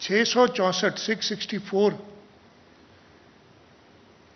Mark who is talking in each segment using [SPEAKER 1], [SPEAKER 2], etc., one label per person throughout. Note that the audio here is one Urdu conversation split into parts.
[SPEAKER 1] 664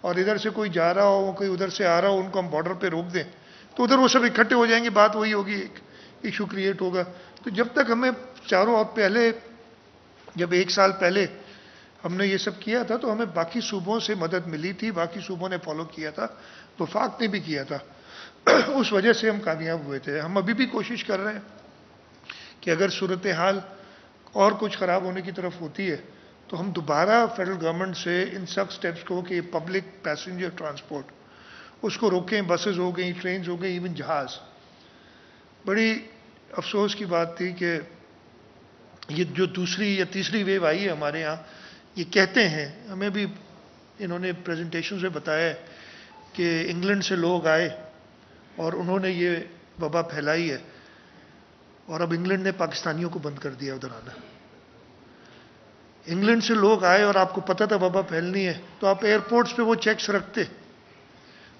[SPEAKER 1] اور ادھر سے کوئی جا رہا ہو کوئی ادھر سے آ رہا ہو ان کو ہم بارڈر پہ روک دیں تو ادھر وہ سب اکٹھے ہو جائیں گے, بات وہی ہوگی, ایک ایشو کریٹ ہوگا. تو جب تک ہمیں چاروں اور پہلے جب 1 سال پہلے ہم نے یہ سب کیا تھا تو ہمیں باقی صوبوں سے مدد ملی تھی, باقی صوبوں نے فالو کیا تھا, وفاق نے بھی کیا تھا. اس وجہ سے ہم کامیاب ہوئے تھے. ہم ابھی بھی کوشش کر رہے ہیں کہ اگر صورتحال اور کچھ خراب ہونے کی طرف ہوتی ہے تو ہم دوبارہ فیڈرل گورنمنٹ سے ان سب سٹیپس کو کہ پبلک پیسنجر ٹرانسپورٹ اس کو روکیں, بسز ہو گئیں, ٹرینز ہو گئیں, ایون جہاز. بڑی افسوس کی بات تھی کہ یہ جو دوسری یا تیسری ویو آئی ہے ہمارے ہاں, یہ کہتے ہیں, ہمیں بھی انہوں نے پریزنٹیشن سے بتایا ہے کہ انگلینڈ سے لوگ آئے اور انہوں نے یہ وبا پھیلائی ہے اور اب انگلینڈ نے پاکستانیوں کو بند کر دیا ادھر آنا. انگلینڈ سے لوگ آئے اور آپ کو پتہ تھا وبا پھیلنی ہے تو آپ ایئرپورٹس پہ وہ چیکس رکھتے.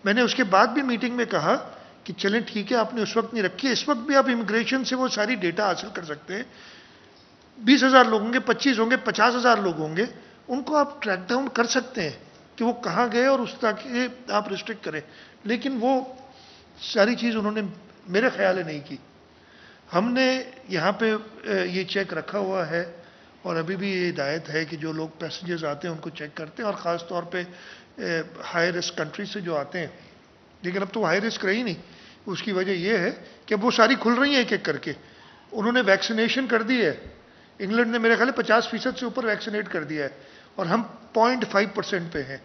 [SPEAKER 1] میں نے اس کے بعد بھی میٹنگ میں کہا کہ چلیں ٹھیک ہے آپ نے اس وقت نہیں رکھی, اس وقت بھی آپ امیگریشن سے وہ ساری ڈیٹا حاصل کر سکتے ہیں. 20,000 لوگ ہوں گے, 25 ہوں گے, 50,000 لوگ ہوں گے, ان کو آپ ٹریک ڈاؤن کر سکتے ہیں کہ وہ کہاں گئے اور اس تاکہ آپ ریسٹرکٹ کریں. لیکن وہ ساری چیز انہوں نے میرے خیال ہے نہیں کی. ہم نے یہاں پہ یہ چیک رکھا ہوا ہے اور ابھی بھی یہ ہدایت ہے کہ جو لوگ پیسنجرز آتے ہیں ان کو چیک کرتے ہیں, اور خاص طور پہ ہائی رسک کنٹری سے جو آتے ہیں. لیکن اب تو ہائی رسک رہی نہیں. اس کی وجہ یہ ہے کہ اب وہ ساری کھل رہی ہیں ایک ایک کر کے. انہوں نے ویکسینیشن کر دی ہے. انگلینڈ نے میرے خیال 50% سے اوپر ویکسینیٹ کر دیا ہے اور ہم 0.5% پہ ہیں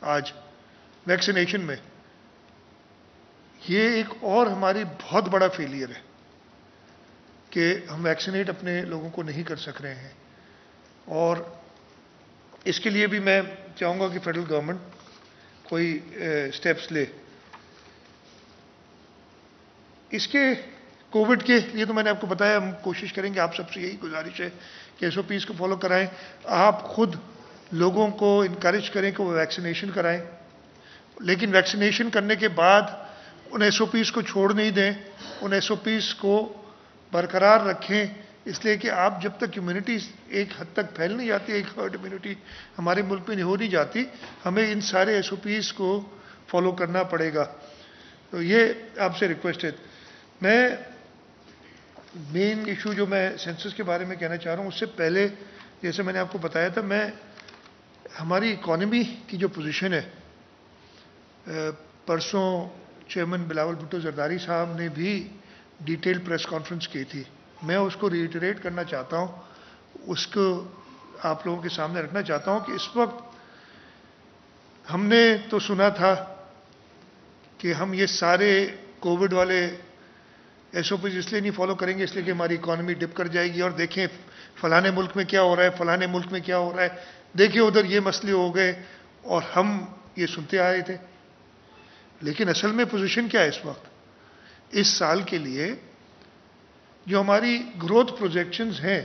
[SPEAKER 1] آج ویکسینیشن میں. یہ ایک اور ہماری بہت بڑا فیلئر ہے کہ ہم ویکسینیٹ اپنے لوگوں کو نہیں کر سک رہے ہیں. اور اس کے لیے بھی میں چاہوں گا کہ فیڈرل گورنمنٹ کوئی سٹیپس لے. اس کے کووڈ کے لیے تو میں نے آپ کو بتایا, ہم کوشش کریں گے, آپ سب سے یہی گزارش ہے کہ ایس او پیز کو فالو کرائیں. آپ خود لوگوں کو انکریج کریں کہ وہ ویکسینیشن کرائیں, لیکن ویکسینیشن کرنے کے بعد ان ایس او پیز کو چھوڑ نہیں دیں, ان ایس او پیز کو برقرار رکھیں. اس لیے کہ آپ جب تک امیونٹی ایک حد تک پھیل نہیں جاتی, ایک ہرڈ امیونٹی ہمارے ملک میں ہو نہیں جاتی, ہمیں ان سارے ایس او پیز کو فالو کرنا پڑے گا. تو یہ آپ سے ریکویسٹ ہے. میں مین ایشو جو میں سینسس کے بارے میں کہنا چاہ رہا ہوں, اس سے پہلے جیسے میں نے آپ کو بتایا تھا, میں ہماری اکانومی کی جو پوزیشن ہے, پرسوں چیئرمین بلاول بھٹو زرداری صاحب نے بھی ڈیٹیل پریس کانفرنس کی تھی. میں اس کو ریٹریٹ کرنا چاہتا ہوں, اس کو آپ لوگوں کے سامنے رکھنا چاہتا ہوں کہ اس وقت ہم نے تو سنا تھا کہ ہم یہ سارے کووڈ والے ایس او پیز اس لیے نہیں فالو کریں گے اس لیے کہ ہماری اکانومی ڈپ کر جائے گی, اور دیکھیں فلانے ملک میں کیا ہو رہا ہے, فلانے ملک میں کیا ہو رہا ہے, دیکھیں ادھر یہ مسئلے ہو گئے, اور ہم یہ سنتے آ رہے تھے. لیکن اصل میں پوزیشن کیا ہے اس وقت؟ اس سال کے لیے جو ہماری گروتھ پروجیکشنز ہیں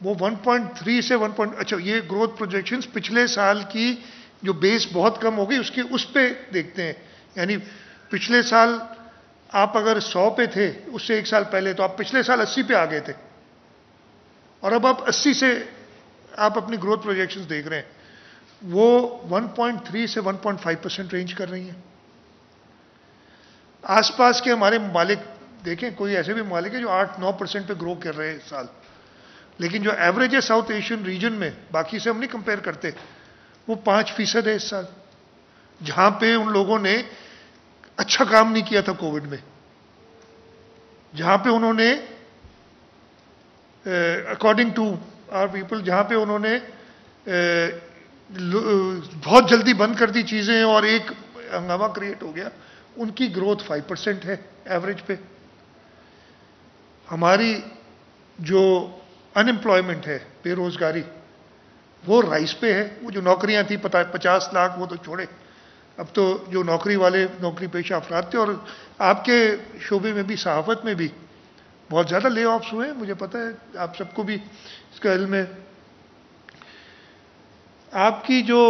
[SPEAKER 1] وہ 1.3 سے 1. اچھا, یہ گروتھ پروجیکشنز پچھلے سال کی جو بیس بہت کم ہو گئی اس پہ دیکھتے ہیں. یعنی پچھلے سال آپ اگر 100 پہ تھے اس سے 1 سال پہلے, تو آپ پچھلے سال 80 پہ آ گئے تھے, اور اب آپ 80 سے آپ اپنی گروتھ پروجیکشنز دیکھ رہے ہیں, وہ 1.3 سے 1.5% رینج کر رہی ہیں. آس پاس کے ہمارے ممالک دیکھیں, کوئی ایسے بھی ممالک ہیں جو 8-9% پہ گرو کر رہے ہیں اس سال, لیکن جو ایوریج ہے ساؤتھ ایشین ریجن میں, باقی سے ہم نہیں کمپیئر کرتے, وہ 5% ہے اس سال. جہاں پہ ان لوگوں نے اچھا کام نہیں کیا تھا کووڈ میں, جہاں پہ انہوں نے اکارڈنگ ٹو آر پیپل, جہاں پہ انہوں نے بہت جلدی بند کر دی چیزیں اور ایک ہنگامہ کریٹ ہو گیا, ان کی گروتھ 5% ہے ایوریج پہ. ہماری جو ان امپلائمنٹ ہے, بے روزگاری, وہ رائز پہ ہے. وہ جو نوکریاں تھیں 50 لاکھ وہ تو چھوڑے, اب تو جو نوکری والے نوکری پیشہ افراد تھے, اور آپ کے شعبے میں بھی, صحافت میں بھی بہت زیادہ لے آفس ہوئے ہیں, مجھے پتہ ہے, آپ سب کو بھی اس کا علم ہے. آپ کی جو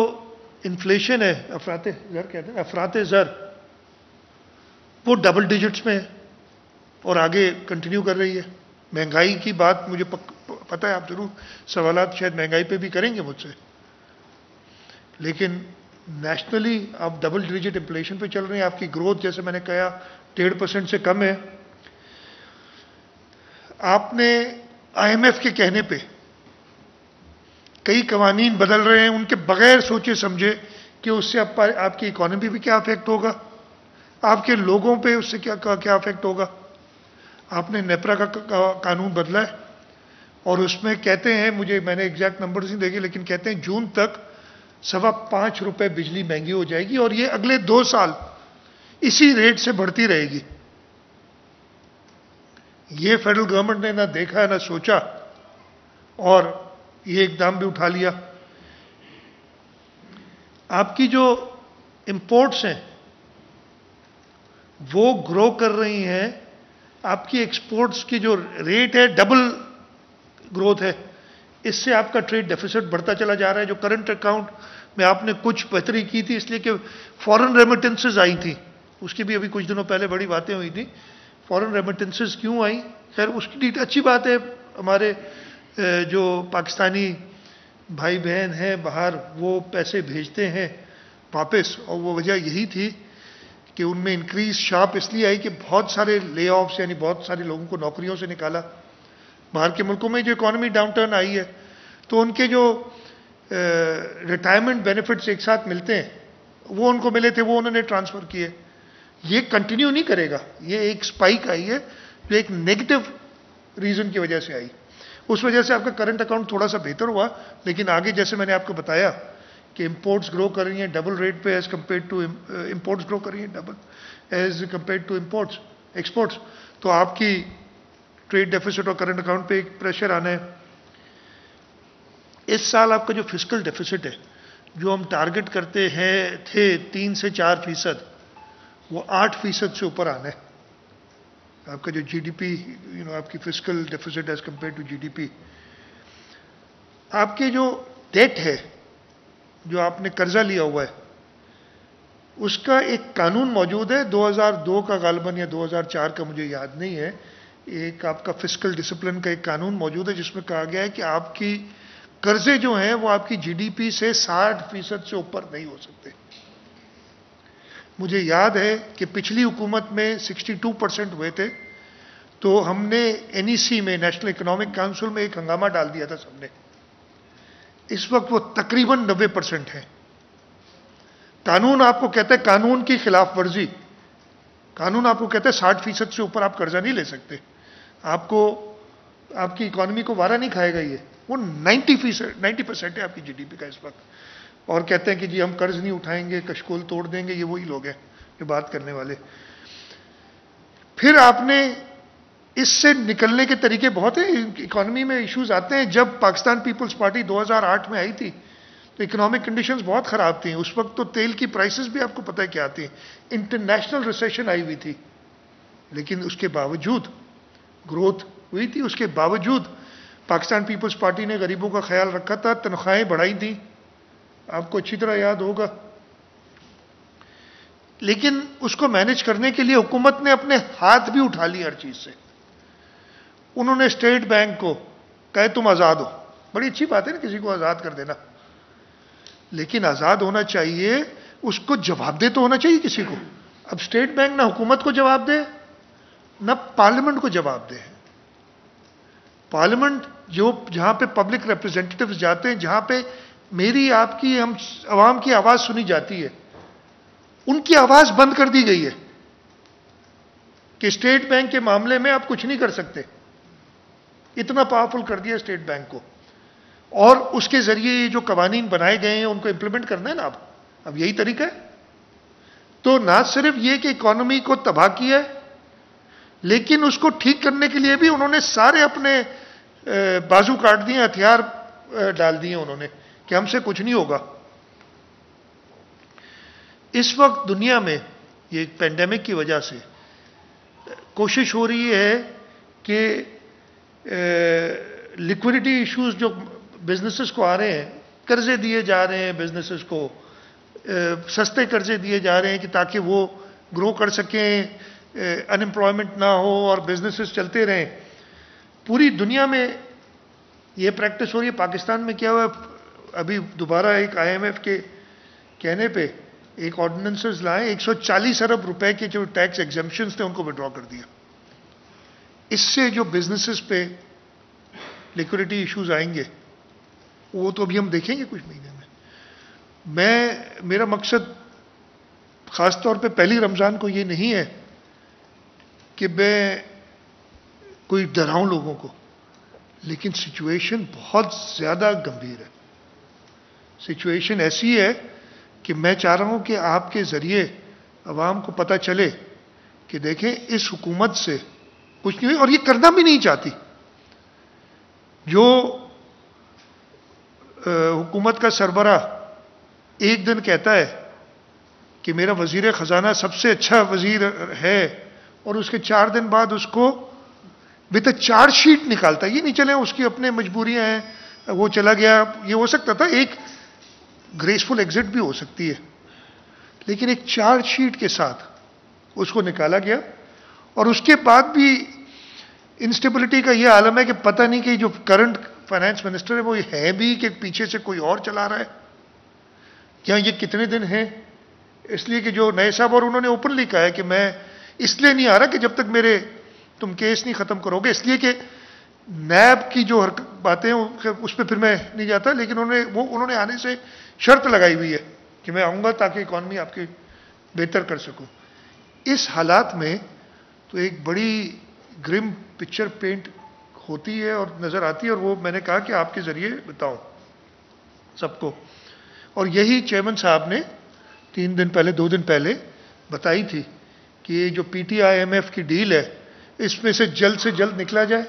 [SPEAKER 1] انفلیشن ہے, افراط زر کہتے ہیں, افراط زر, وہ ڈبل ڈیجٹس میں ہے اور آگے کنٹینیو کر رہی ہے. مہنگائی کی بات مجھے پتہ ہے, آپ ضرور سوالات شاید مہنگائی پہ بھی کریں گے مجھ سے, لیکن نیشنلی آپ ڈبل ڈیجٹ انفلیشن پہ چل رہے ہیں, آپ کی گروتھ جیسے میں نے کہا 1.5% سے کم ہے. آپ نے آئی ایم ایف کے کہنے پہ کئی قوانین بدل رہے ہیں ان کے بغیر سوچے سمجھے کہ اس سے آپ کی اکانومی پہ کیا افیکٹ ہوگا, آپ کے لوگوں پہ اس سے کیا افیکٹ ہوگا. آپ نے نیپرا کا قانون بدلا ہے اور اس میں کہتے ہیں, میں نے ایگزیکٹ نمبرز نہیں دیکھے لیکن کہتے ہیں جون تک ₹5.25 بجلی مہنگی ہو جائے گی اور یہ اگلے 2 سال اسی ریٹ سے بڑھتی رہے گی. یہ فیڈرل گورنمنٹ نے نہ دیکھا نہ سوچا اور یہ اقدام بھی اٹھا لیا. آپ کی جو امپورٹس ہیں وہ گرو کر رہی ہیں, آپ کی ایکسپورٹس کی جو ریٹ ہے ڈبل گروتھ ہے, اس سے آپ کا ٹریڈ ڈیفیسٹ بڑھتا چلا جا رہا ہے. جو کرنٹ اکاؤنٹ میں آپ نے کچھ بہتری کی تھی اس لیے کہ فورن ریمیٹنسز آئی تھیں, اس کی بھی ابھی کچھ دنوں پہلے بڑی باتیں ہوئی تھیں. فورن ریمیٹنسز کیوں آئیں؟ خیر اس کی اچھی بات ہے, ہمارے جو پاکستانی بھائی بہن ہیں باہر وہ پیسے بھیجتے ہیں واپس, اور وہ وجہ یہی تھی کہ ان میں انکریز شارپ اس لیے آئی کہ بہت سارے لے آفس یعنی بہت سارے لوگوں کو نوکریوں سے نکالا. باہر کے ملکوں میں جو اکانومی ڈاؤن ٹرن آئی ہے تو ان کے جو ریٹائرمنٹ بینیفٹس ایک ساتھ ملتے ہیں وہ ان کو ملے تھے, وہ انہوں نے ٹرانسفر کیے. یہ کنٹینیو نہیں کرے گا, یہ ایک سپائک آئی ہے جو ایک نیگیٹو ریزن کی وجہ سے آئی. اس وجہ سے آپ کا کرنٹ اکاؤنٹ تھوڑا سا بہتر ہوا, لیکن آگے جیسے میں نے آپ کو بتایا کہ امپورٹس گرو کر رہی ہیں ڈبل ریٹ پہ as compare to imports grow کر رہی ہیں double as compare to exports, تو آپ کی ٹریڈ ڈیفیسٹ اور کرنٹ اکاؤنٹ پہ ایک پریشر آنا ہے. اس سال آپ کا جو فسکل ڈیفیسٹ ہے جو ہم ٹارگٹ کرتے تھے 3 سے 4%, وہ 8% سے اوپر آنا ہے. آپ کا جو جی ڈی پی آپ کی fiscal deficit as compare to G D P, آپ کے جو ڈیٹ ہے جو آپ نے قرضہ لیا ہوا ہے اس کا ایک قانون موجود ہے 2002 کا غالباً یا 2004 کا مجھے یاد نہیں ہے. ایک آپ کا فسکل ڈسپلن کا ایک قانون موجود ہے جس میں کہا گیا ہے کہ آپ کی قرضے جو ہیں وہ آپ کی جی ڈی پی سے 60% سے اوپر نہیں ہو سکتے. مجھے یاد ہے کہ پچھلی حکومت میں 62% ہوئے تھے, تو ہم نے این ای سی میں نیشنل اکنامک کاؤنسل میں ایک ہنگامہ ڈال دیا تھا سب نے. اس وقت وہ تقریباً 90% ہیں. قانون آپ کو کہتا ہے قانون کی خلاف ورزی, قانون آپ کو کہتا ہے 60% سے اوپر آپ قرضہ نہیں لے سکتے. آپ کی اکانومی کو وارا نہیں کھائے گا یہ. وہ 90% ہے آپ کی جی ڈی پی کا اس وقت, اور کہتے ہیں کہ جی ہم قرض نہیں اٹھائیں گے, کشکول توڑ دیں گے. یہ وہی لوگ ہیں جو بات کرنے والے. پھر آپ نے اس سے نکلنے کے طریقے بہت ہیں. اکانومی میں ایشوز آتے ہیں. جب پاکستان پیپلز پارٹی 2008 میں آئی تھی تو اکنامک کنڈیشنز بہت خراب تھیں. اس وقت تو تیل کی پرائسز بھی آپ کو پتہ ہے کیا آتی ہیں. انٹرنیشنل ریسیشن آئی ہوئی تھی, لیکن اس کے باوجود گروتھ ہوئی تھی. اس کے باوجود پاکستان پیپلز پارٹی نے غریبوں کا خیال رکھا تھا, تنخواہیں بڑھائی تھیں, آپ کو اچھی طرح یاد ہوگا. لیکن اس کو مینج کرنے کے لیے حکومت نے اپنے ہاتھ بھی اٹھا لی ہر چیز سے. انہوں نے اسٹیٹ بینک کو کہے تم آزاد ہو. بڑی اچھی بات ہے نا کسی کو آزاد کر دینا, لیکن آزاد ہونا چاہیے, اس کو جواب دہ تو ہونا چاہیے کسی کو. اب اسٹیٹ بینک نہ حکومت کو جواب دے نہ پارلیمنٹ کو جواب دے. پارلیمنٹ جہاں پہ پبلک ریپرزینٹیٹیوز جاتے ہیں, جہاں پہ میری آپ کی ہم عوام کی آواز سنی جاتی ہے, ان کی آواز بند کر دی گئی ہے کہ اسٹیٹ بینک کے معاملے میں آپ کچھ نہیں کر سکتے. اتنا پاورفل کر دیا اسٹیٹ بینک کو, اور اس کے ذریعے یہ جو قوانین بنائے گئے ہیں ان کو امپلیمنٹ کرنا ہے نا. اب یہی طریقہ ہے. تو نہ صرف یہ کہ اکانومی کو تباہ کیا ہے, لیکن اس کو ٹھیک کرنے کے لیے بھی انہوں نے سارے اپنے بازو کاٹ دیے, ہتھیار ڈال دیے انہوں نے کہ ہم سے کچھ نہیں ہوگا. اس وقت دنیا میں یہ پینڈیمک کی وجہ سے کوشش ہو رہی ہے کہ لیکوڈیٹی ایشوز جو بزنسز کو آ رہے ہیں, قرضے دیے جا رہے ہیں بزنسز کو, سستے قرضے دیے جا رہے ہیں کہ تاکہ وہ گرو کر سکیں, ان امپلائمنٹ نہ ہو اور بزنسز چلتے رہیں. پوری دنیا میں یہ پریکٹس ہو رہی ہے. پاکستان میں کیا ہوا, ابھی دوبارہ ایک آئی ایم ایف کہنے پہ ایک آرڈیننسز لائے, 140 ارب روپے کے جو ٹیکس ایگزمپشنز تھے ان کو وڈرا کر دیا. اس سے جو بزنسز پہ لیکوڈیٹی ایشوز آئیں گے وہ تو ابھی ہم دیکھیں گے کچھ مہینے میں. میرا مقصد خاص طور پہ پہلی رمضان کو یہ نہیں ہے کہ میں کوئی ڈراؤں لوگوں کو, لیکن سچویشن بہت زیادہ گمبھیر ہے. سچویشن ایسی ہے کہ میں چاہ رہا ہوں کہ آپ کے ذریعے عوام کو پتہ چلے کہ دیکھیں اس حکومت سے کچھ نہیں ہوئی, اور یہ کرنا بھی نہیں چاہتی. جو حکومت کا سربراہ ایک دن کہتا ہے کہ میرا وزیر خزانہ سب سے اچھا وزیر ہے, اور اس کے 4 دن بعد اس کو وتھ اے چارج شیٹ نکالتا ہے. یہ نہیں چلے اس کی اپنے مجبوریاں ہیں, وہ چلا گیا, یہ ہو سکتا تھا ایک گریسفل ایگزٹ بھی ہو سکتی ہے, لیکن ایک چارج شیٹ کے ساتھ اس کو نکالا گیا. اور اس کے بعد بھی انسٹیبلٹی کا یہ عالم ہے کہ پتہ نہیں کہ جو کرنٹ فائنانس منسٹر ہے وہ ہے بھی کہ پیچھے سے کوئی اور چلا رہا ہے, یا یہ کتنے دن ہیں. اس لیے کہ جو نئے صاحب, اور انہوں نے اوپنلی کہا ہے کہ میں اس لیے نہیں آ رہا کہ جب تک میرے تم کیس نہیں ختم کرو گے, اس لیے کہ نیب کی جو باتیں اس پہ پھر میں نہیں جاتا, لیکن انہوں نے آنے سے شرط لگائی ہوئی ہے کہ میں آؤں گا تاکہ اکانومی آپ کی بہتر کر سکوں. اس حالات میں تو ایک بڑی گرم پکچر پینٹ ہوتی ہے اور نظر آتی ہے, اور وہ میں نے کہا کہ آپ کے ذریعے بتاؤں سب کو. اور یہی چیئرمین صاحب نے 3 دن پہلے 2 دن پہلے بتائی تھی کہ یہ جو P T I M F کی ڈیل ہے اس میں سے جلد نکلا جائے,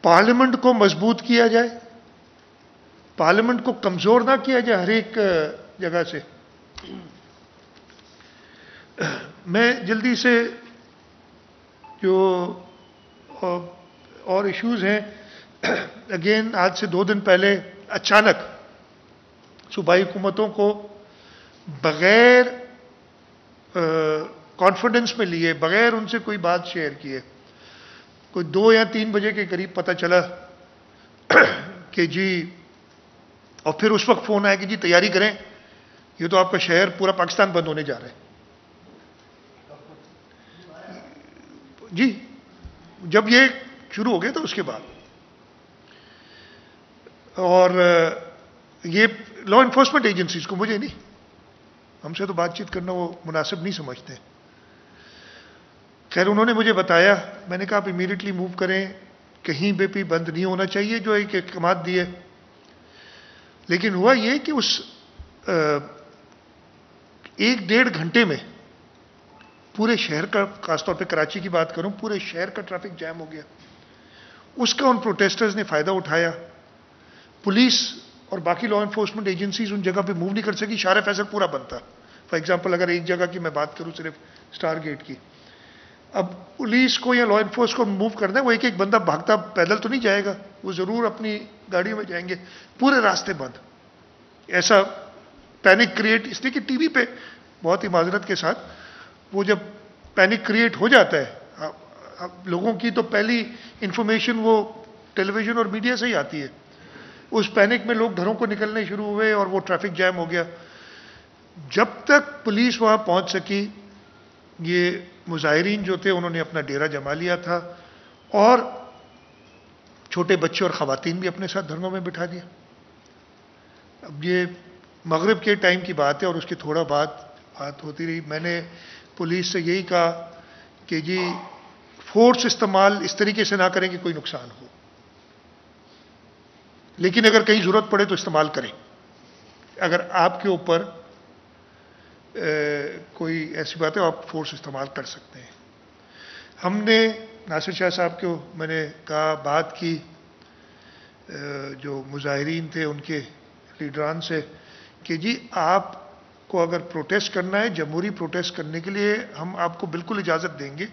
[SPEAKER 1] پارلیمنٹ کو مضبوط کیا جائے, پارلیمنٹ کو کمزور نہ کیا جائے ہر ایک جگہ سے. میں جلدی سے جو اور ایشوز ہیں, اگین آج سے 2 دن پہلے اچانک صوبائی حکومتوں کو بغیر کانفیڈنس میں لیے, بغیر ان سے کوئی بات شیئر کیے, کوئی 2 یا 3 بجے کے قریب پتہ چلا کہ جی, اور پھر اس وقت فون آیا کہ جی تیاری کریں, یہ تو آپ کا شہر پورا پاکستان بند ہونے جا رہا ہے. جی جب یہ شروع ہو گیا تو اس کے بعد, اور یہ لا انفورسمنٹ ایجنسیز کو, مجھے نہیں, ہم سے تو بات چیت کرنا وہ مناسب نہیں سمجھتے. خیر انہوں نے مجھے بتایا, میں نے کہا آپ امیڈیٹلی موو کریں, کہیں پہ بھی بند نہیں ہونا چاہیے, جو ایک احکامات دیے. لیکن ہوا یہ کہ اس 1-1.5 گھنٹے میں پورے شہر کا, خاص طور پہ کراچی کی بات کروں, پورے شہر کا ٹریفک جام ہو گیا. اس کا ان پروٹیسٹرز نے فائدہ اٹھایا. پولیس اور باقی لا انفورسمنٹ ایجنسیز ان جگہ پہ موو نہیں کر سکی, شارع فیصل پورا بند تھا. فار ایگزامپل اگر ایک جگہ کی میں بات کروں صرف اسٹار گیٹ کی, اب پولیس کو یا لا انفورس کو موو کرنا ہے, وہ ایک بندہ بھاگتا پیدل تو نہیں جائے گا, وہ ضرور اپنی گاڑیوں میں جائیں گے, پورے راستے بند. ایسا پینک کریٹ, اس لیے کہ ٹی وی پہ بہت ہی معذرت کے ساتھ وہ جب پینک کریٹ ہو جاتا ہے, لوگوں کی تو پہلی انفارمیشن وہ ٹیلی ویژن اور میڈیا سے ہی آتی ہے. اس پینک میں لوگ گھروں کو نکلنے شروع ہوئے اور وہ ٹریفک جام ہو گیا. جب تک پولیس وہاں پہنچ سکی, یہ مظاہرین جو تھے انہوں نے اپنا ڈیرا جما لیا تھا, اور چھوٹے بچے اور خواتین بھی اپنے ساتھ دھرنوں میں بٹھا دیا. اب یہ مغرب کے ٹائم کی بات ہے اور اس کی تھوڑا بات ہوتی رہی. میں نے پولیس سے یہی کہا کہ جی فورس استعمال اس طریقے سے نہ کریں کہ کوئی نقصان ہو, لیکن اگر کہیں ضرورت پڑے تو استعمال کریں. اگر آپ کے اوپر کوئی ایسی بات ہے آپ فورس استعمال کر سکتے ہیں. ہم نے ناصر شاہ صاحب کو میں نے کہا, بات کی جو مظاہرین تھے ان کے لیڈران سے کہ جی آپ کو اگر پروٹیسٹ کرنا ہے, جمہوری پروٹیسٹ کرنے کے لیے ہم آپ کو بالکل اجازت دیں گے,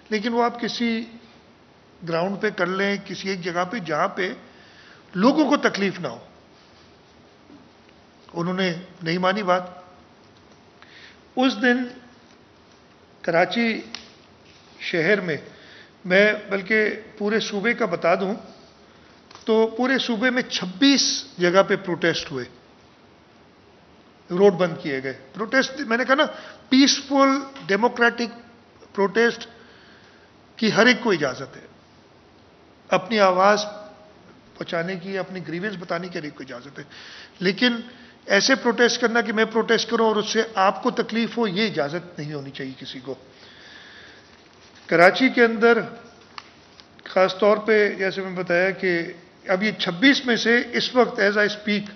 [SPEAKER 1] لیکن وہ آپ کسی گراؤنڈ پہ کر لیں, کسی ایک جگہ پہ جہاں پہ لوگوں کو تکلیف نہ ہو. انہوں نے نہیں مانی بات. اس دن کراچی شہر میں, میں بلکہ پورے صوبے کا بتا دوں تو پورے صوبے میں 26 جگہ پہ پروٹیسٹ ہوئے. روڈ بند کیے گئے. پروٹیسٹ میں نے کہا نا پیسفل ڈیموکریٹک پروٹیسٹ کی ہر ایک کو اجازت ہے, اپنی آواز پہنچانے کی, اپنی گریونس بتانے کی ہر ایک کو اجازت ہے, لیکن ایسے پروٹیسٹ کرنا کہ میں پروٹیسٹ کروں اور اس سے آپ کو تکلیف ہو, یہ اجازت نہیں ہونی چاہیے کسی کو. کراچی کے اندر خاص طور پہ جیسے میں بتایا کہ اب یہ 26 میں سے اس وقت ایز آئی اسپیک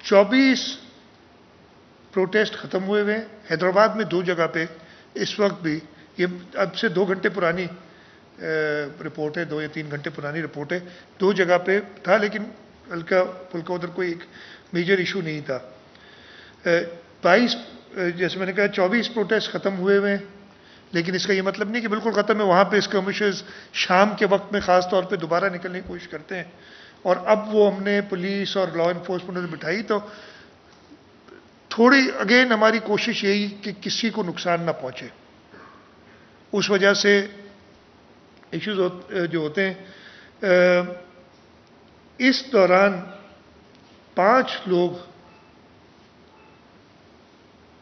[SPEAKER 1] 24 پروٹیسٹ ختم ہوئے ہوئے ہیں. حیدرآباد میں 2 جگہ پہ اس وقت بھی, یہ اب سے 2 گھنٹے پرانی رپورٹ ہے, 2 یا 3 گھنٹے پرانی رپورٹ ہے, 2 جگہ پہ تھا لیکن ہلکا پھلکا ادھر کوئی ایک میجر ایشو نہیں تھا. 22 جیسے میں نے کہا 24 پروٹیسٹ ختم ہوئے ہوئے ہیں, لیکن اس کا یہ مطلب نہیں کہ بالکل ختم ہے. وہاں پہ اسکرمشز شام کے وقت میں خاص طور پہ دوبارہ نکلنے کی کوشش کرتے ہیں, اور اب وہ ہم نے پولیس اور لا انفورسمنٹ نے بٹھائی تو تھوڑی اگین ہماری کوشش یہی کہ کسی کو نقصان نہ پہنچے. اس وجہ سے ایشوز جو ہوتے ہیں. اس دوران 5 لوگ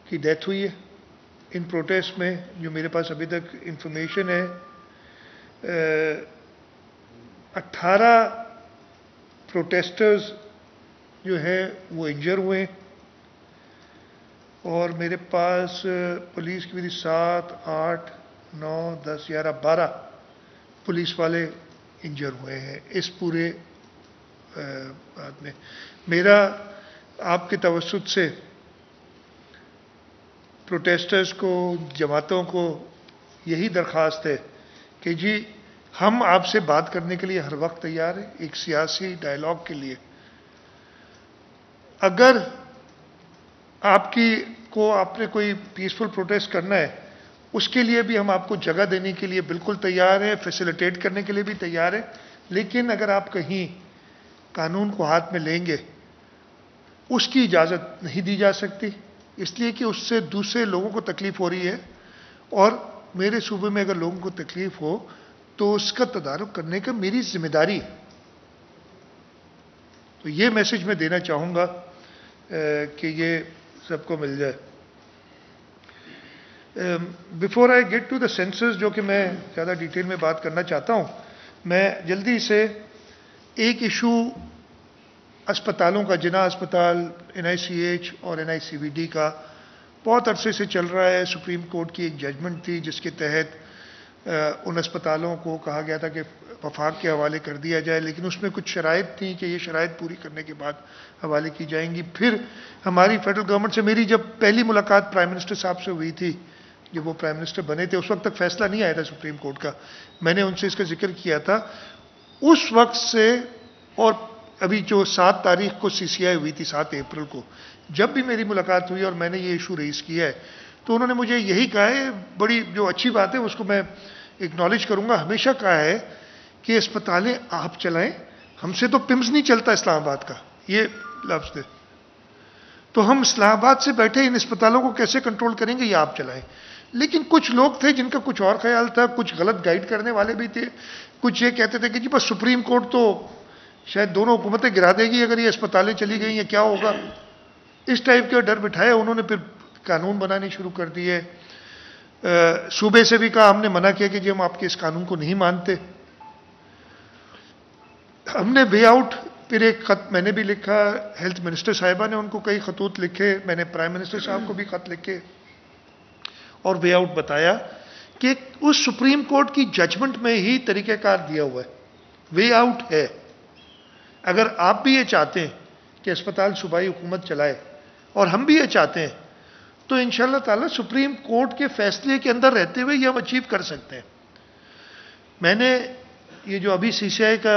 [SPEAKER 1] کی ڈیتھ ہوئی ہے ان پروٹیسٹ میں, جو میرے پاس ابھی تک انفارمیشن ہے. 18 پروٹیسٹرز جو ہیں وہ انجر ہوئے ہیں, اور میرے پاس پولیس کی بھی 7, 8, 9, 10, 11, 12 پولیس والے انجر ہوئے ہیں اس پورے بات میں. میرا آپ کے توسط سے پروٹیسٹرز کو, جماعتوں کو یہی درخواست ہے کہ جی ہم آپ سے بات کرنے کے لیے ہر وقت تیار ہیں, ایک سیاسی ڈائیلاگ کے لیے. اگر آپ نے کوئی پیسفل پروٹیسٹ کرنا ہے, اس کے لیے بھی ہم آپ کو جگہ دینے کے لیے بالکل تیار ہیں, فیسیلیٹیٹ کرنے کے لیے بھی تیار ہیں. لیکن اگر آپ کہیں قانون کو ہاتھ میں لیں گے, اس کی اجازت نہیں دی جا سکتی, اس لیے کہ اس سے دوسرے لوگوں کو تکلیف ہو رہی ہے, اور میرے صوبے میں اگر لوگوں کو تکلیف ہو تو اس کا تدارک کرنے کا میری ذمہ داری ہے. تو یہ میسج میں دینا چاہوں گا کہ یہ سب کو مل جائے. Before I get to the census, جو کہ میں زیادہ ڈیٹیل میں بات کرنا چاہتا ہوں, میں جلدی سے ایک ایشو اسپتالوں کا, جنا اسپتال, NICH اور NICVD کا بہت عرصے سے چل رہا ہے. سپریم کورٹ کی ایک ججمنٹ تھی جس کے تحت ان اسپتالوں کو کہا گیا تھا کہ وفاق کے حوالے کر دیا جائے, لیکن اس میں کچھ شرائط تھیں کہ یہ شرائط پوری کرنے کے بعد حوالے کی جائیں گی. پھر ہماری فیڈرل گورنمنٹ سے میری جب پہلی ملاقات پرائم منسٹر صاحب سے ہوئی تھی, جب وہ پرائم منسٹر بنے تھے, اس وقت تک فیصلہ نہیں آیا تھا سپریم کورٹ کا. میں نے ان سے اس کا ذکر کیا تھا. اس وقت سے, اور ابھی جو 7 تاریخ کو CCI ہوئی تھی, 7 اپریل کو, جب بھی میری ملاقات ہوئی اور میں نے یہ ایشو ریز کیا ہے, تو انہوں نے مجھے یہی کہا ہے, بڑی جو اچھی بات ہے اس کو میں اکنالج کروں گا, ہمیشہ کہا ہے کہ اسپتالیں آپ چلائیں, ہم سے تو پمز نہیں چلتا اسلام آباد کا, یہ لفظ ہے. تو ہم اسلام آباد سے بیٹھے ان اسپتالوں کو کیسے کنٹرول کریں گے, یہ آپ چلائیں. لیکن کچھ لوگ تھے جن کا کچھ اور خیال تھا, کچھ غلط گائیڈ کرنے والے بھی تھے, کچھ یہ کہتے تھے کہ جی بس سپریم کورٹ تو شاید دونوں حکومتیں گرا دے گی اگر یہ اسپتالیں چلی گئیں, یا کیا ہوگا, اس ٹائپ کے ڈر بٹھایا. انہوں نے پھر قانون بنانے شروع کر دیے. صوبے سے بھی کہا, ہم نے منع کیا کہ جی ہم آپ کے اس قانون کو نہیں مانتے. ہم نے وے آؤٹ, پھر ایک خط میں نے بھی لکھا, ہیلتھ منسٹر صاحبہ نے ان کو کئی خطوط لکھے, میں نے پرائم منسٹر صاحب کو بھی خط لکھے اور وے آؤٹ بتایا کہ اس سپریم کورٹ کی ججمنٹ میں ہی طریقہ کار دیا ہوا ہے, وے آؤٹ ہے. اگر آپ بھی یہ چاہتے ہیں کہ اسپتال صوبائی حکومت چلائے اور ہم بھی یہ چاہتے ہیں, تو انشاءاللہ تعالی سپریم کورٹ کے فیصلے کے اندر رہتے ہوئے یہ ہم اچیو کر سکتے ہیں. میں نے یہ جو ابھی CCI کا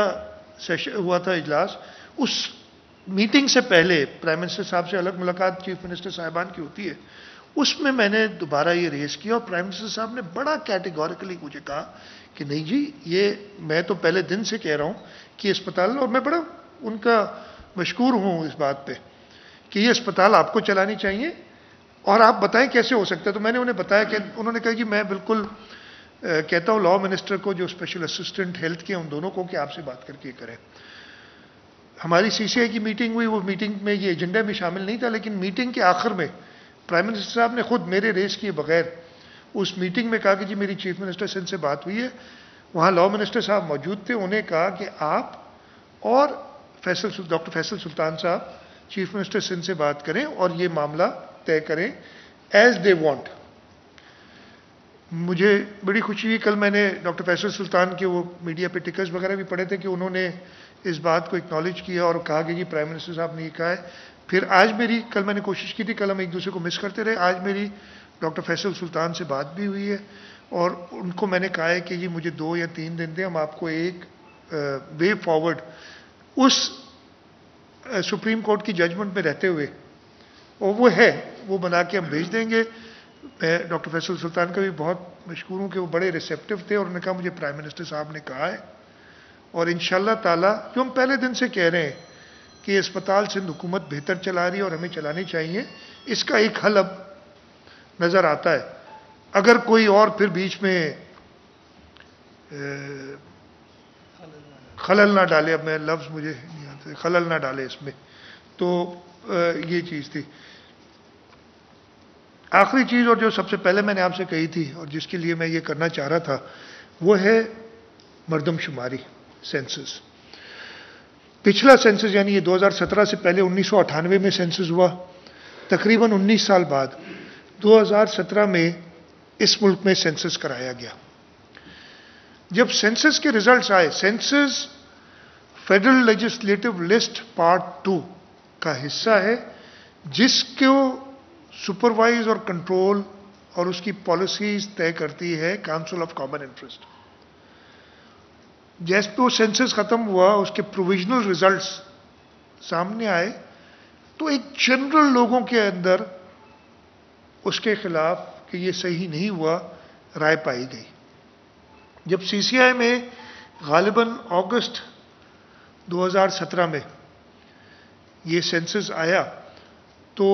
[SPEAKER 1] سیشن ہوا تھا اجلاس, اس میٹنگ سے پہلے پرائم منسٹر صاحب سے الگ ملاقات چیف منسٹر صاحبان کی ہوتی ہے, اس میں نے دوبارہ یہ ریز کیا, اور پرائم منسٹر صاحب نے بڑا کیٹیگوریکلی مجھے کہا کہ نہیں جی, یہ میں تو پہلے دن سے کہہ رہا ہوں کہ اسپتال, اور میں بڑا ان کا مشکور ہوں اس بات پہ کہ یہ اسپتال آپ کو چلانی چاہیے, اور آپ بتائیں کیسے ہو سکتا ہے. تو میں نے انہیں بتایا کہ انہوں نے کہا کہ میں بالکل کہتا ہوں لا منسٹر کو, جو اسپیشل اسسٹنٹ ہیلتھ کے, ان دونوں کو کہ آپ سے بات کر کے کریں. ہماری سی سی آئی کی میٹنگ ہوئی, وہ میٹنگ میں یہ ایجنڈا میں شامل نہیں تھا, لیکن میٹنگ کے آخر میں پرائم منسٹر صاحب نے خود میرے ریس کیے بغیر اس میٹنگ میں کہا کہ جی میری چیف منسٹر سندھ سے بات ہوئی ہے. وہاں لاء منسٹر صاحب موجود تھے, انہیں کہا کہ آپ اور ڈاکٹر فیصل سلطان صاحب چیف منسٹر سندھ سے بات کریں اور یہ معاملہ طے کریں ایز دے وانٹ. مجھے بڑی خوشی ہوئی, کل میں نے ڈاکٹر فیصل سلطان کے وہ میڈیا پہ ٹکرز وغیرہ بھی پڑھے تھے کہ انہوں نے اس بات کو اکنالج کیا اور کہا کہ جی پرائم منسٹر صاحب نے یہ کہا ہے. پھر آج میری, کل میں نے کوشش کی تھی, کل ہم ایک دوسرے کو مس کرتے رہے, آج میری ڈاکٹر فیصل سلطان سے بات بھی ہوئی ہے اور ان کو میں نے کہا ہے کہ جی مجھے 2 یا 3 دن دیں, ہم آپ کو ایک وے فارورڈ اس سپریم کورٹ کی ججمنٹ میں رہتے ہوئے, اور وہ ہے, وہ بنا کے ہم بھیج دیں گے. میں ڈاکٹر فیصل سلطان کا بھی بہت مشکور ہوں کہ وہ بڑے ریسیپٹیو تھے اور انہوں نے کہا مجھے پرائم منسٹر صاحب نے کہا ہے, اور انشاءاللہ تعالی جو ہم پہلے دن سے کہہ رہے ہیں کہ یہ اسپتال سندھ حکومت بہتر چلا رہی ہے اور ہمیں چلانی چاہیے, اس کا ایک حل اب نظر آتا ہے. اگر کوئی اور پھر بیچ میں خلل نہ ڈالے, اب میں لفظ مجھے نہیں آتا, خلل نہ ڈالے اس میں, تو یہ چیز تھی. آخری چیز اور جو سب سے پہلے میں نے آپ سے کہی تھی اور جس کے لیے میں یہ کرنا چاہ رہا تھا وہ ہے مردم شماری, سینسس. پچھلا سینسس یعنی یہ 2017 سے پہلے 1998 میں سینسس ہوا, تقریباً 19 سال بعد 2017 میں اس ملک میں سینسس کرایا گیا. جب سینسس کے ریزلٹس آئے, census federal legislative list part 2 کا حصہ ہے جس کو سپروائز اور کنٹرول اور اس کی پالیسیز طے کرتی ہے کاؤنسل آف کامن انٹرسٹ. جیسے وہ سینسس ختم ہوا, اس کے پروویژنل ریزلٹس سامنے آئے, تو ایک جنرل لوگوں کے اندر اس کے خلاف کہ یہ صحیح نہیں ہوا رائے پائی گئی. جب سی سی آئی میں غالباً اگست 2017 میں یہ سینسس آیا تو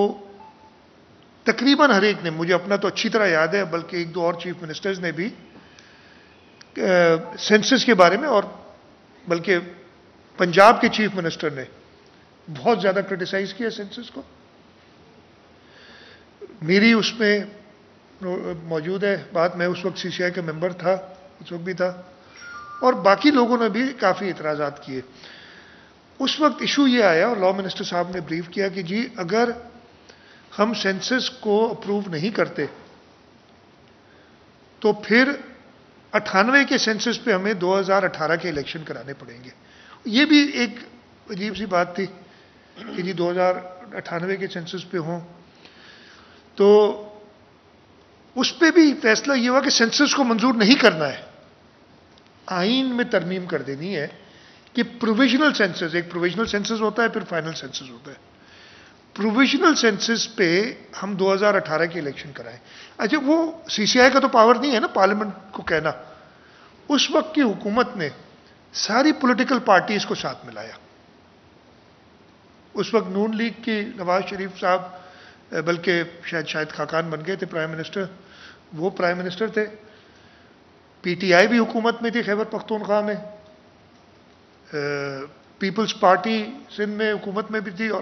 [SPEAKER 1] تقریباً ہر ایک نے, مجھے اپنا تو اچھی طرح یاد ہے بلکہ 1-2 اور چیف منسٹرز نے بھی سینسس کے بارے میں, اور بلکہ پنجاب کے چیف منسٹر نے بہت زیادہ کرٹیسائز کیا سینسس کو. میری اس میں موجود ہے بات, میں اس وقت سی سی آئی کا ممبر تھا, اس وقت بھی تھا, اور باقی لوگوں نے بھی کافی اعتراضات کیے. اس وقت ایشو یہ آیا اور لاء منسٹر صاحب نے بریف کیا کہ جی اگر ہم سینسس کو اپروو نہیں کرتے تو پھر 98 کے سینسس پہ ہمیں 2018 کے الیکشن کرانے پڑیں گے. یہ بھی ایک عجیب سی بات تھی کہ جی 2098 کے سینسس پہ ہوں. تو اس پہ بھی فیصلہ یہ ہوا کہ سینسس کو منظور نہیں کرنا ہے, آئین میں ترمیم کر دینی ہے کہ پروویژنل سینسس, ایک پروویژنل سینسس ہوتا ہے پھر فائنل سینسس ہوتا ہے, پروویژنل سینسس پہ ہم 2018 کے الیکشن کرائیں. اچھا وہ سی سی آئی کا تو پاور نہیں ہے نا پارلیمنٹ کو کہنا. اس وقت کی حکومت نے ساری پولیٹیکل پارٹیز کو ساتھ ملایا. اس وقت نون لیگ کی نواز شریف صاحب, بلکہ شاید خاقان بن گئے تھے پرائم منسٹر, وہ پرائم منسٹر تھے. پی ٹی آئی بھی حکومت میں تھی خیبر پختونخوا میں, پیپلز پارٹی سندھ میں حکومت میں بھی تھی اور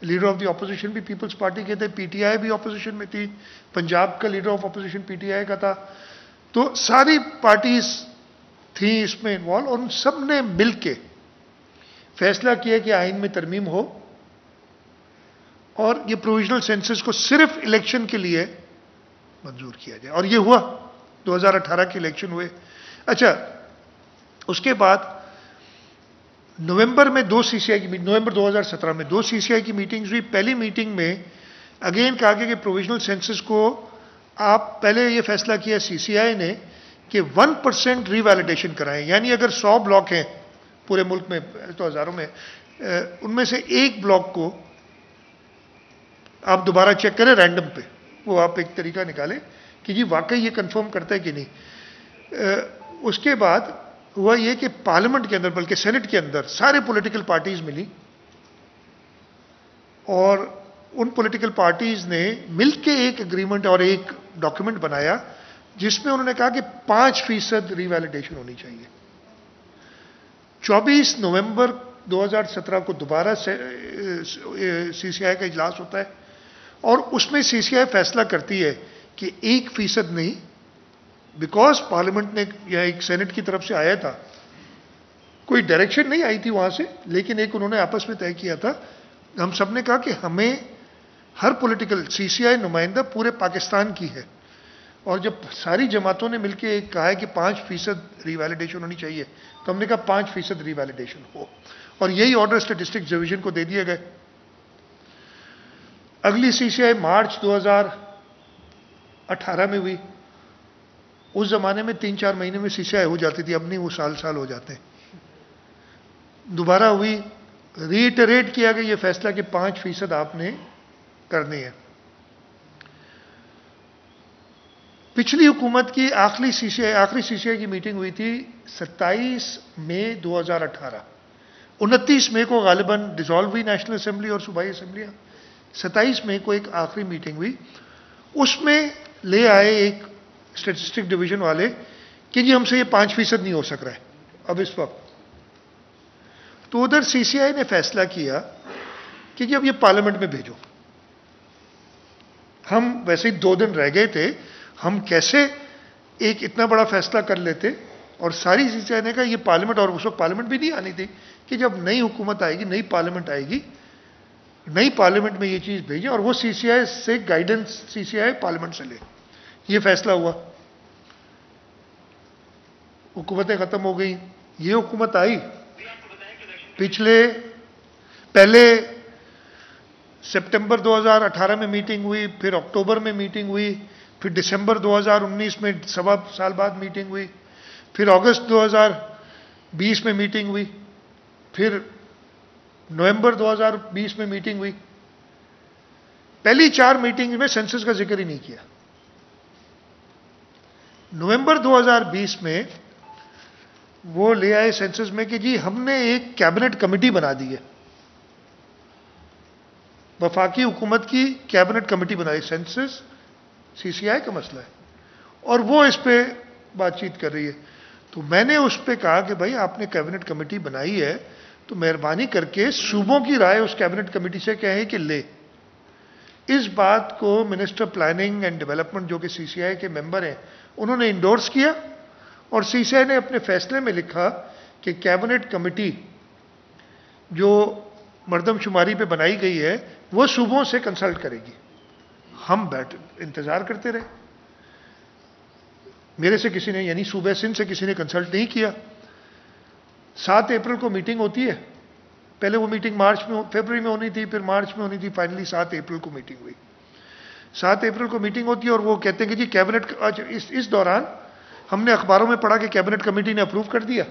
[SPEAKER 1] لیڈر آف دی اپوزیشن بھی پیپلز پارٹی کے تھے. پی ٹی آئی بھی اپوزیشن میں تھی, پنجاب کا leader of opposition P T آئی کا تھا. تو ساری پارٹیز تھیں اس میں انوالو, اور ان سب نے مل کے فیصلہ کیا کہ آئین میں ترمیم ہو اور یہ پروویژنل سینسس کو صرف الیکشن کے لیے منظور کیا جائے, اور یہ ہوا. 2018 کے الیکشن ہوئے. اچھا اس کے بعد نومبر میں 2 سی سی آئی کی, نومبر 2017 میں 2 سی سی آئی کی میٹنگز ہوئی. پہلی میٹنگ میں اگین کہا گیا کہ پروویژنل سینسس کو آپ پہلے یہ فیصلہ کیا سی سی آئی نے کہ 1% ری ویلیڈیشن کرائیں, یعنی اگر 100 بلاک ہیں پورے ملک میں تو ہزاروں میں, ان میں سے ایک بلاک کو آپ دوبارہ چیک کریں رینڈم پہ, وہ آپ ایک طریقہ نکالیں کہ جی واقعی یہ کنفرم کرتا ہے کہ نہیں. اس کے بعد ہوا یہ کہ پارلیمنٹ کے اندر بلکہ سینٹ کے اندر سارے پولیٹیکل پارٹیز ملی اور ان پولیٹیکل پارٹیز نے مل کے ایک اگریمنٹ اور ایک ڈاکیومنٹ بنایا جس میں انہوں نے کہا کہ 5% ری ویلیڈیشن ہونی چاہیے. 24 نومبر 2017 کو دوبارہ سی سی آئی کا اجلاس ہوتا ہے اور اس میں سی سی آئی فیصلہ کرتی ہے کہ 1% نہیں، بیکاز پارلیمنٹ نے یا ایک سینٹ کی طرف سے آیا تھا، کوئی ڈائریکشن نہیں آئی تھی وہاں سے، لیکن ایک انہوں نے آپس میں طے کیا تھا. ہم سب نے کہا کہ ہمیں ہر پولیٹیکل سی سی آئی نمائندہ پورے پاکستان کی ہے، اور جب ساری جماعتوں نے مل کے ایک کہا ہے کہ 5% ری ویلیڈیشن ہونی چاہیے، تو ہم نے کہا 5% ری ویلیڈیشن ہو، اور یہی آرڈر اسٹیٹسٹکس ڈویژن کو دے دیے گئے. اگلی سی سی آئی مارچ 2018 میں ہوئی. اس زمانے میں 3-4 مہینے میں سی سی آئی ہو جاتی تھی، اب نہیں، وہ سال ہو جاتے ہیں. دوبارہ ہوئی، ریٹریٹ کیا گیا یہ فیصلہ کہ 5% آپ نے کرنی ہے. پچھلی حکومت کی آخری سی سی آئی کی میٹنگ ہوئی تھی 27 مئی 2018. 29 مئی کو غالباً ڈیزالو ہوئی نیشنل اسمبلی اور صوبائی اسمبلیاں. 27 مئی کو ایک آخری میٹنگ ہوئی، اس میں لے آئے ایک اسٹیٹسٹک ڈویژن والے کہ جی ہم سے یہ 5% نہیں ہو سک رہا ہے اب اس وقت. تو ادھر سی سی آئی نے فیصلہ کیا کہ جی اب یہ پارلیمنٹ میں بھیجو. ہم ویسے ہی 2 دن رہ گئے تھے، ہم کیسے ایک اتنا بڑا فیصلہ کر لیتے، اور ساری سی سی آئی نے کہا یہ پارلیمنٹ، اور اس وقت پارلیمنٹ بھی نہیں آنی تھی، کہ جب نئی حکومت آئے گی، نئی پارلیمنٹ آئے گی، نئی پارلیمنٹ میں یہ چیز بھیجیں، اور وہ سی سی آئی سے گائیڈنس سی سی آئی پارلیمنٹ سے لے. یہ فیصلہ ہوا، حکومتیں ختم ہو گئیں. یہ حکومت آئی، پہلے سپٹمبر 2018 میں میٹنگ ہوئی، پھر اکتوبر میں میٹنگ ہوئی، پھر دسمبر 2019 میں 1.25 سال بعد میٹنگ ہوئی، پھر اگست 2020 میں میٹنگ ہوئی، پھر نومبر 2020 میں میٹنگ ہوئی. پہلی 4 میٹنگ میں سینسس کا ذکر ہی نہیں کیا. نومبر 2020 میں وہ لے آئے سینسس میں کہ جی ہم نے ایک کیبنٹ کمیٹی بنا دی ہے، وفاقی حکومت کی کیبنٹ کمیٹی بنائی. سینسس سی سی آئی کا مسئلہ ہے اور وہ اس پہ بات چیت کر رہی ہے. تو میں نے اس پہ کہا کہ بھائی آپ نے کیبنٹ کمیٹی بنائی ہے تو مہربانی کر کے صوبوں کی رائے اس کیبنٹ کمیٹی سے کہیں کہ لے. اس بات کو منسٹر پلاننگ اینڈ ڈیولپمنٹ جو کہ سی سی آئی کے ممبر ہیں انہوں نے انڈورس کیا، اور سی سی آئی نے اپنے فیصلے میں لکھا کہ کیبنٹ کمیٹی جو مردم شماری پہ بنائی گئی ہے وہ صوبوں سے کنسلٹ کرے گی. ہم انتظار کرتے رہے. میرے سے کسی نے، یعنی صوبہ سندھ سے کسی نے کنسلٹ نہیں کیا. 7 اپریل کو میٹنگ ہوتی ہے. پہلے وہ میٹنگ فیبروری میں ہونی تھی، پھر مارچ میں ہونی تھی، فائنلی 7 اپریل کو میٹنگ ہوئی. 7 اپریل کو میٹنگ ہوتی ہے اور وہ کہتے ہیں کہ جی کیبنٹ، اس دوران ہم نے اخباروں میں پڑھا کہ کیبنٹ کمیٹی نے اپروو کر دیا،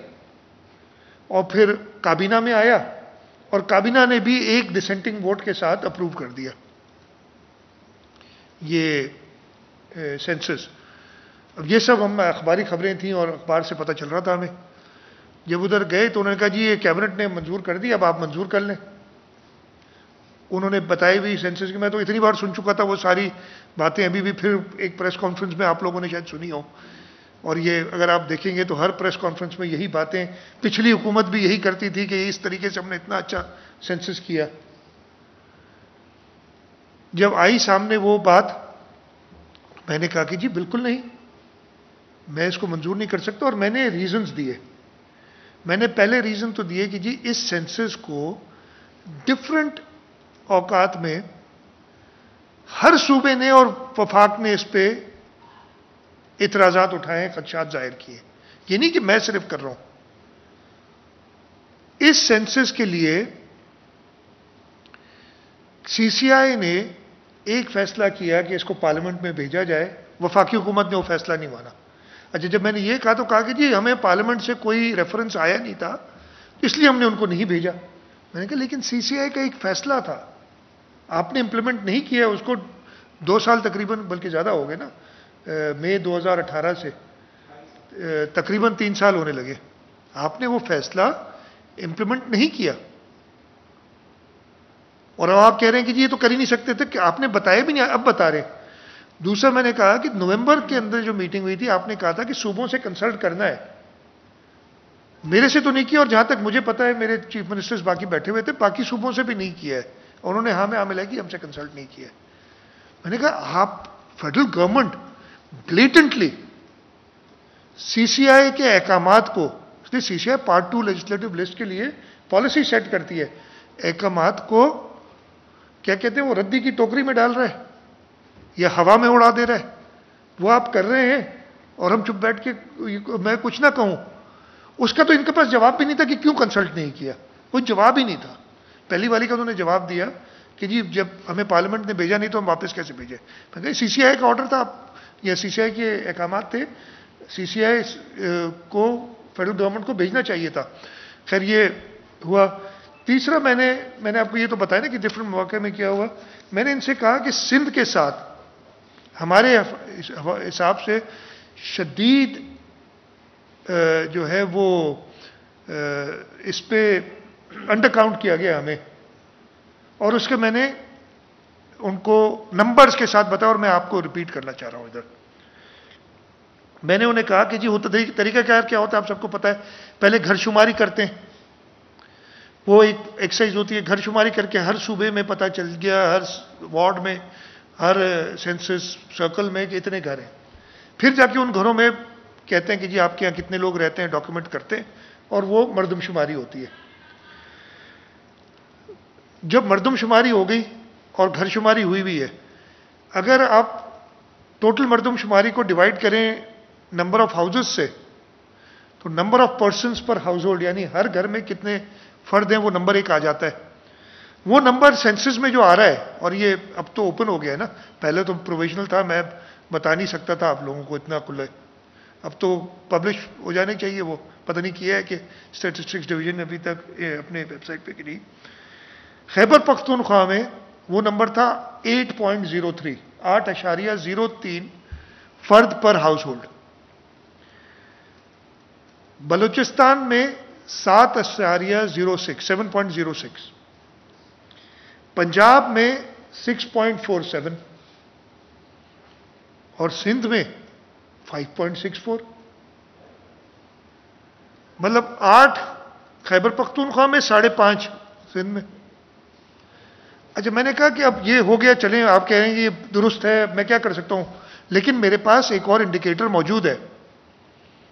[SPEAKER 1] اور پھر کابینہ میں آیا اور کابینہ نے بھی ایک ڈسینٹنگ ووٹ کے ساتھ اپروو کر دیا یہ سینسس. اب یہ سب ہم اخباری خبریں تھیں اور اخبار سے پتہ چل رہا تھا ہمیں. جب ادھر گئے تو انہوں نے کہا جی یہ کیبنٹ نے منظور کر دی، اب آپ منظور کر لیں. انہوں نے بتائی بھی سینسس کی، میں تو اتنی بار سن چکا تھا وہ ساری باتیں، ابھی بھی پھر ایک پریس کانفرنس میں آپ لوگوں نے شاید سنی ہو، اور یہ اگر آپ دیکھیں گے تو ہر پریس کانفرنس میں یہی باتیں، پچھلی حکومت بھی یہی کرتی تھی کہ اس طریقے سے ہم نے اتنا اچھا سینسس کیا. جب آئی سامنے وہ بات، میں نے کہا کہ جی بالکل نہیں، میں اس کو منظور نہیں کر سکتا، اور میں نے ریزنز دیے. میں نے پہلے ریزن تو دیے کہ جی اس سینسس کو ڈفرنٹ اوقات میں ہر صوبے نے اور وفاق نے اس پہ اعتراضات اٹھائے، خدشات ظاہر کیے. یہ نہیں کہ میں صرف کر رہا ہوں. اس سینسس کے لیے سی سی آئی نے ایک فیصلہ کیا کہ اس کو پارلیمنٹ میں بھیجا جائے. وفاقی حکومت نے وہ فیصلہ نہیں مانا. اچھا، جب میں نے یہ کہا تو کہا کہ جی ہمیں پارلیمنٹ سے کوئی ریفرنس آیا نہیں تھا، اس لیے ہم نے ان کو نہیں بھیجا. میں نے کہا لیکن سی سی آئی کا ایک فیصلہ تھا، آپ نے امپلیمنٹ نہیں کیا اس کو. 2 سال تقریباً، بلکہ زیادہ ہو گئے نا، مئی 2018 سے تقریباً 3 سال ہونے لگے. آپ نے وہ فیصلہ امپلیمنٹ نہیں کیا، اور اب آپ کہہ رہے ہیں کہ جی یہ تو کر ہی نہیں سکتے تھے، کہ آپ نے بتایا بھی نہیں، اب بتا رہے ہیں. دوسرا میں نے کہا کہ نومبر کے اندر جو میٹنگ ہوئی تھی آپ نے کہا تھا کہ صوبوں سے کنسلٹ کرنا ہے. میرے سے تو نہیں کیا، اور جہاں تک مجھے پتا ہے میرے چیف منسٹرز باقی بیٹھے ہوئے تھے، باقی صوبوں سے بھی نہیں کیا ہے، انہوں نے ہاں میں عامل ہے کہ ہم سے کنسلٹ نہیں کیا ہے. میں نے کہا آپ فیڈرل گورنمنٹ بلیٹنٹلی سی سی آئی کے احکامات کو، اس لیے سی C I part 2 legislative list کے لیے پالیسی سیٹ کرتی ہے، احکامات کو کیا کہتے ہیں وہ ردی کی ٹوکری میں ڈال رہا ہے یا ہوا میں اڑا دے رہا ہے، وہ آپ کر رہے ہیں اور ہم چپ بیٹھ کے میں کچھ نہ کہوں. اس کا تو ان کے پاس جواب بھی نہیں تھا کہ کیوں کنسلٹ نہیں کیا، کوئی جواب ہی نہیں تھا. پہلی والی کا انہوں نے جواب دیا کہ جی جب ہمیں پارلیمنٹ نے بھیجا نہیں تو ہم واپس کیسے بھیجے. میں کہا سی سی آئی کا آرڈر تھا یا سی سی آئی کے احکامات تھے، سی سی آئی کو فیڈرل گورنمنٹ کو بھیجنا چاہیے تھا. خیر یہ ہوا. تیسرا میں نے آپ کو یہ تو بتایا نا کہ ڈفرنٹ مواقع میں کیا ہوا. میں نے ان سے کہا کہ سندھ کے ساتھ ہمارے حساب سے شدید جو ہے وہ اس پہ انڈر کاؤنٹ کیا گیا ہمیں، اور اس کے میں نے ان کو نمبرز کے ساتھ بتایا، اور میں آپ کو ریپیٹ کرنا چاہ رہا ہوں ادھر. میں نے انہیں کہا کہ جی ہوتا طریقہ کیا ہوتا ہے آپ سب کو پتا ہے. پہلے گھر شماری کرتے ہیں، وہ ایک ایکسرسائز ہوتی ہے، گھر شماری کر کے ہر صوبے میں پتہ چل گیا، ہر وارڈ میں، ہر سینسس سرکل میں کہ اتنے گھر ہیں. پھر جا کے ان گھروں میں کہتے ہیں کہ جی آپ کے یہاں کتنے لوگ رہتے ہیں، ڈاکیومنٹ کرتے ہیں، اور وہ مردم شماری ہوتی ہے. جب مردم شماری ہو گئی اور گھر شماری ہوئی بھی ہے، اگر آپ ٹوٹل مردم شماری کو ڈیوائڈ کریں نمبر آف ہاؤسز سے، تو number of persons per household, یعنی ہر گھر میں کتنے فرد ہیں، وہ نمبر 1 آ جاتا ہے. وہ نمبر سینسس میں جو آ رہا ہے، اور یہ اب تو اوپن ہو گیا ہے نا، پہلے تو پروویژنل تھا، میں بتا نہیں سکتا تھا آپ لوگوں کو اتنا کھلے، اب تو پبلش ہو جانے چاہیے. وہ پتہ نہیں کیا ہے کہ اسٹیٹسٹکس ڈویژن ابھی تک اپنے ویب سائٹ پہ کہ نہیں. خیبر پختونخوا میں وہ نمبر تھا 8.03 8.03 فرد پر ہاؤس ہولڈ. بلوچستان میں 7.06 7.06. پنجاب میں 6.47 اور سندھ میں 5.64. مطلب 8 خیبر پختونخوا میں 5.5 سندھ میں. اچھا میں نے کہا کہ اب یہ ہو گیا، چلیں آپ کہہ رہے ہیں یہ درست ہے، میں کیا کر سکتا ہوں، لیکن میرے پاس ایک اور انڈیکیٹر موجود ہے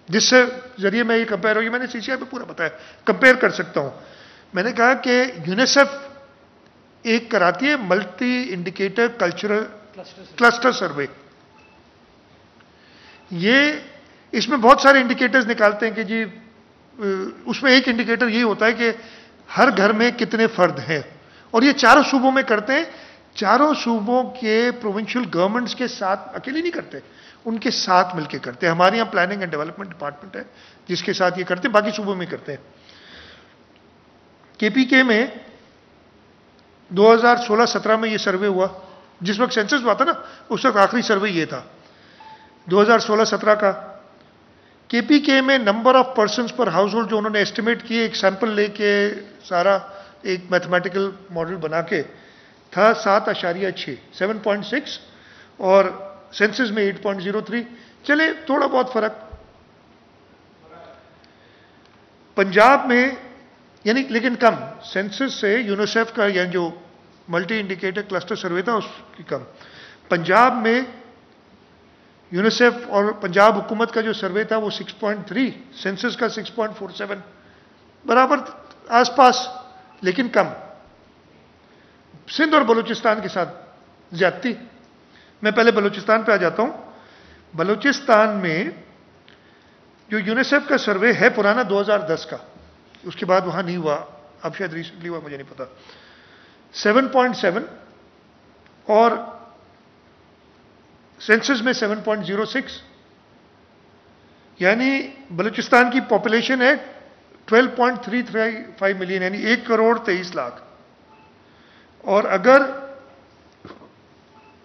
[SPEAKER 1] جس سے ذریعے میں یہ کمپیئر ہوگی. میں نے سی سی آئی پہ پورا بتایا، کمپیئر کر سکتا ہوں. میں نے کہا کہ یونیسیف ایک کراتی ہے multi indicator cultural cluster survey. یہ اس میں بہت سارے انڈیکیٹرز نکالتے ہیں کہ جی اس میں ایک انڈیکیٹر یہ ہوتا ہے کہ ہر گھر میں کتنے فرد ہیں، اور یہ چاروں صوبوں میں کرتے ہیں. چاروں صوبوں کے پروونشل گورنمنٹس کے ساتھ، اکیلے نہیں کرتے، ان کے ساتھ مل کے کرتے ہیں. ہمارے یہاں پلاننگ اینڈ ڈیولپمنٹ ڈپارٹمنٹ ہے جس کے ساتھ یہ کرتے ہیں، باقی صوبوں میں کرتے ہیں. کے پی کے میں 2016-17 میں یہ سروے ہوا، جس وقت سینسس ہوا تھا نا، اس وقت آخری سروے یہ تھا 2016-17 کا. کے پی کے میں number of persons per household جو انہوں نے ایسٹیمیٹ کیے، ایک سیمپل لے کے سارا ایک میتھمیٹیکل ماڈل بنا کے، تھا 7.6 7.6 اور سینسس میں 8.03. چلے تھوڑا بہت فرق. پنجاب میں یعنی لیکن کم، سینسس سے یونیسیف کا یعنی جو ملٹی انڈیکیٹر کلسٹر سروے تھا اس کی کم. پنجاب میں یونیسیف اور پنجاب حکومت کا جو سروے تھا وہ 6.3، سینسس کا 6.47، برابر آس پاس لیکن کم. سندھ اور بلوچستان کے ساتھ زیادتی. میں پہلے بلوچستان پہ آ جاتا ہوں. بلوچستان میں جو یونیسیف کا سروے ہے پرانا 2010 کا، اس کے بعد وہاں نہیں ہوا، اب شاید ریسنٹلی ہوا، مجھے نہیں پتا. 7.7 اور سینسس میں 7.06، یعنی بلوچستان کی پاپولیشن ہے 12.335 ملین، یعنی 1.23 کروڑ. اور اگر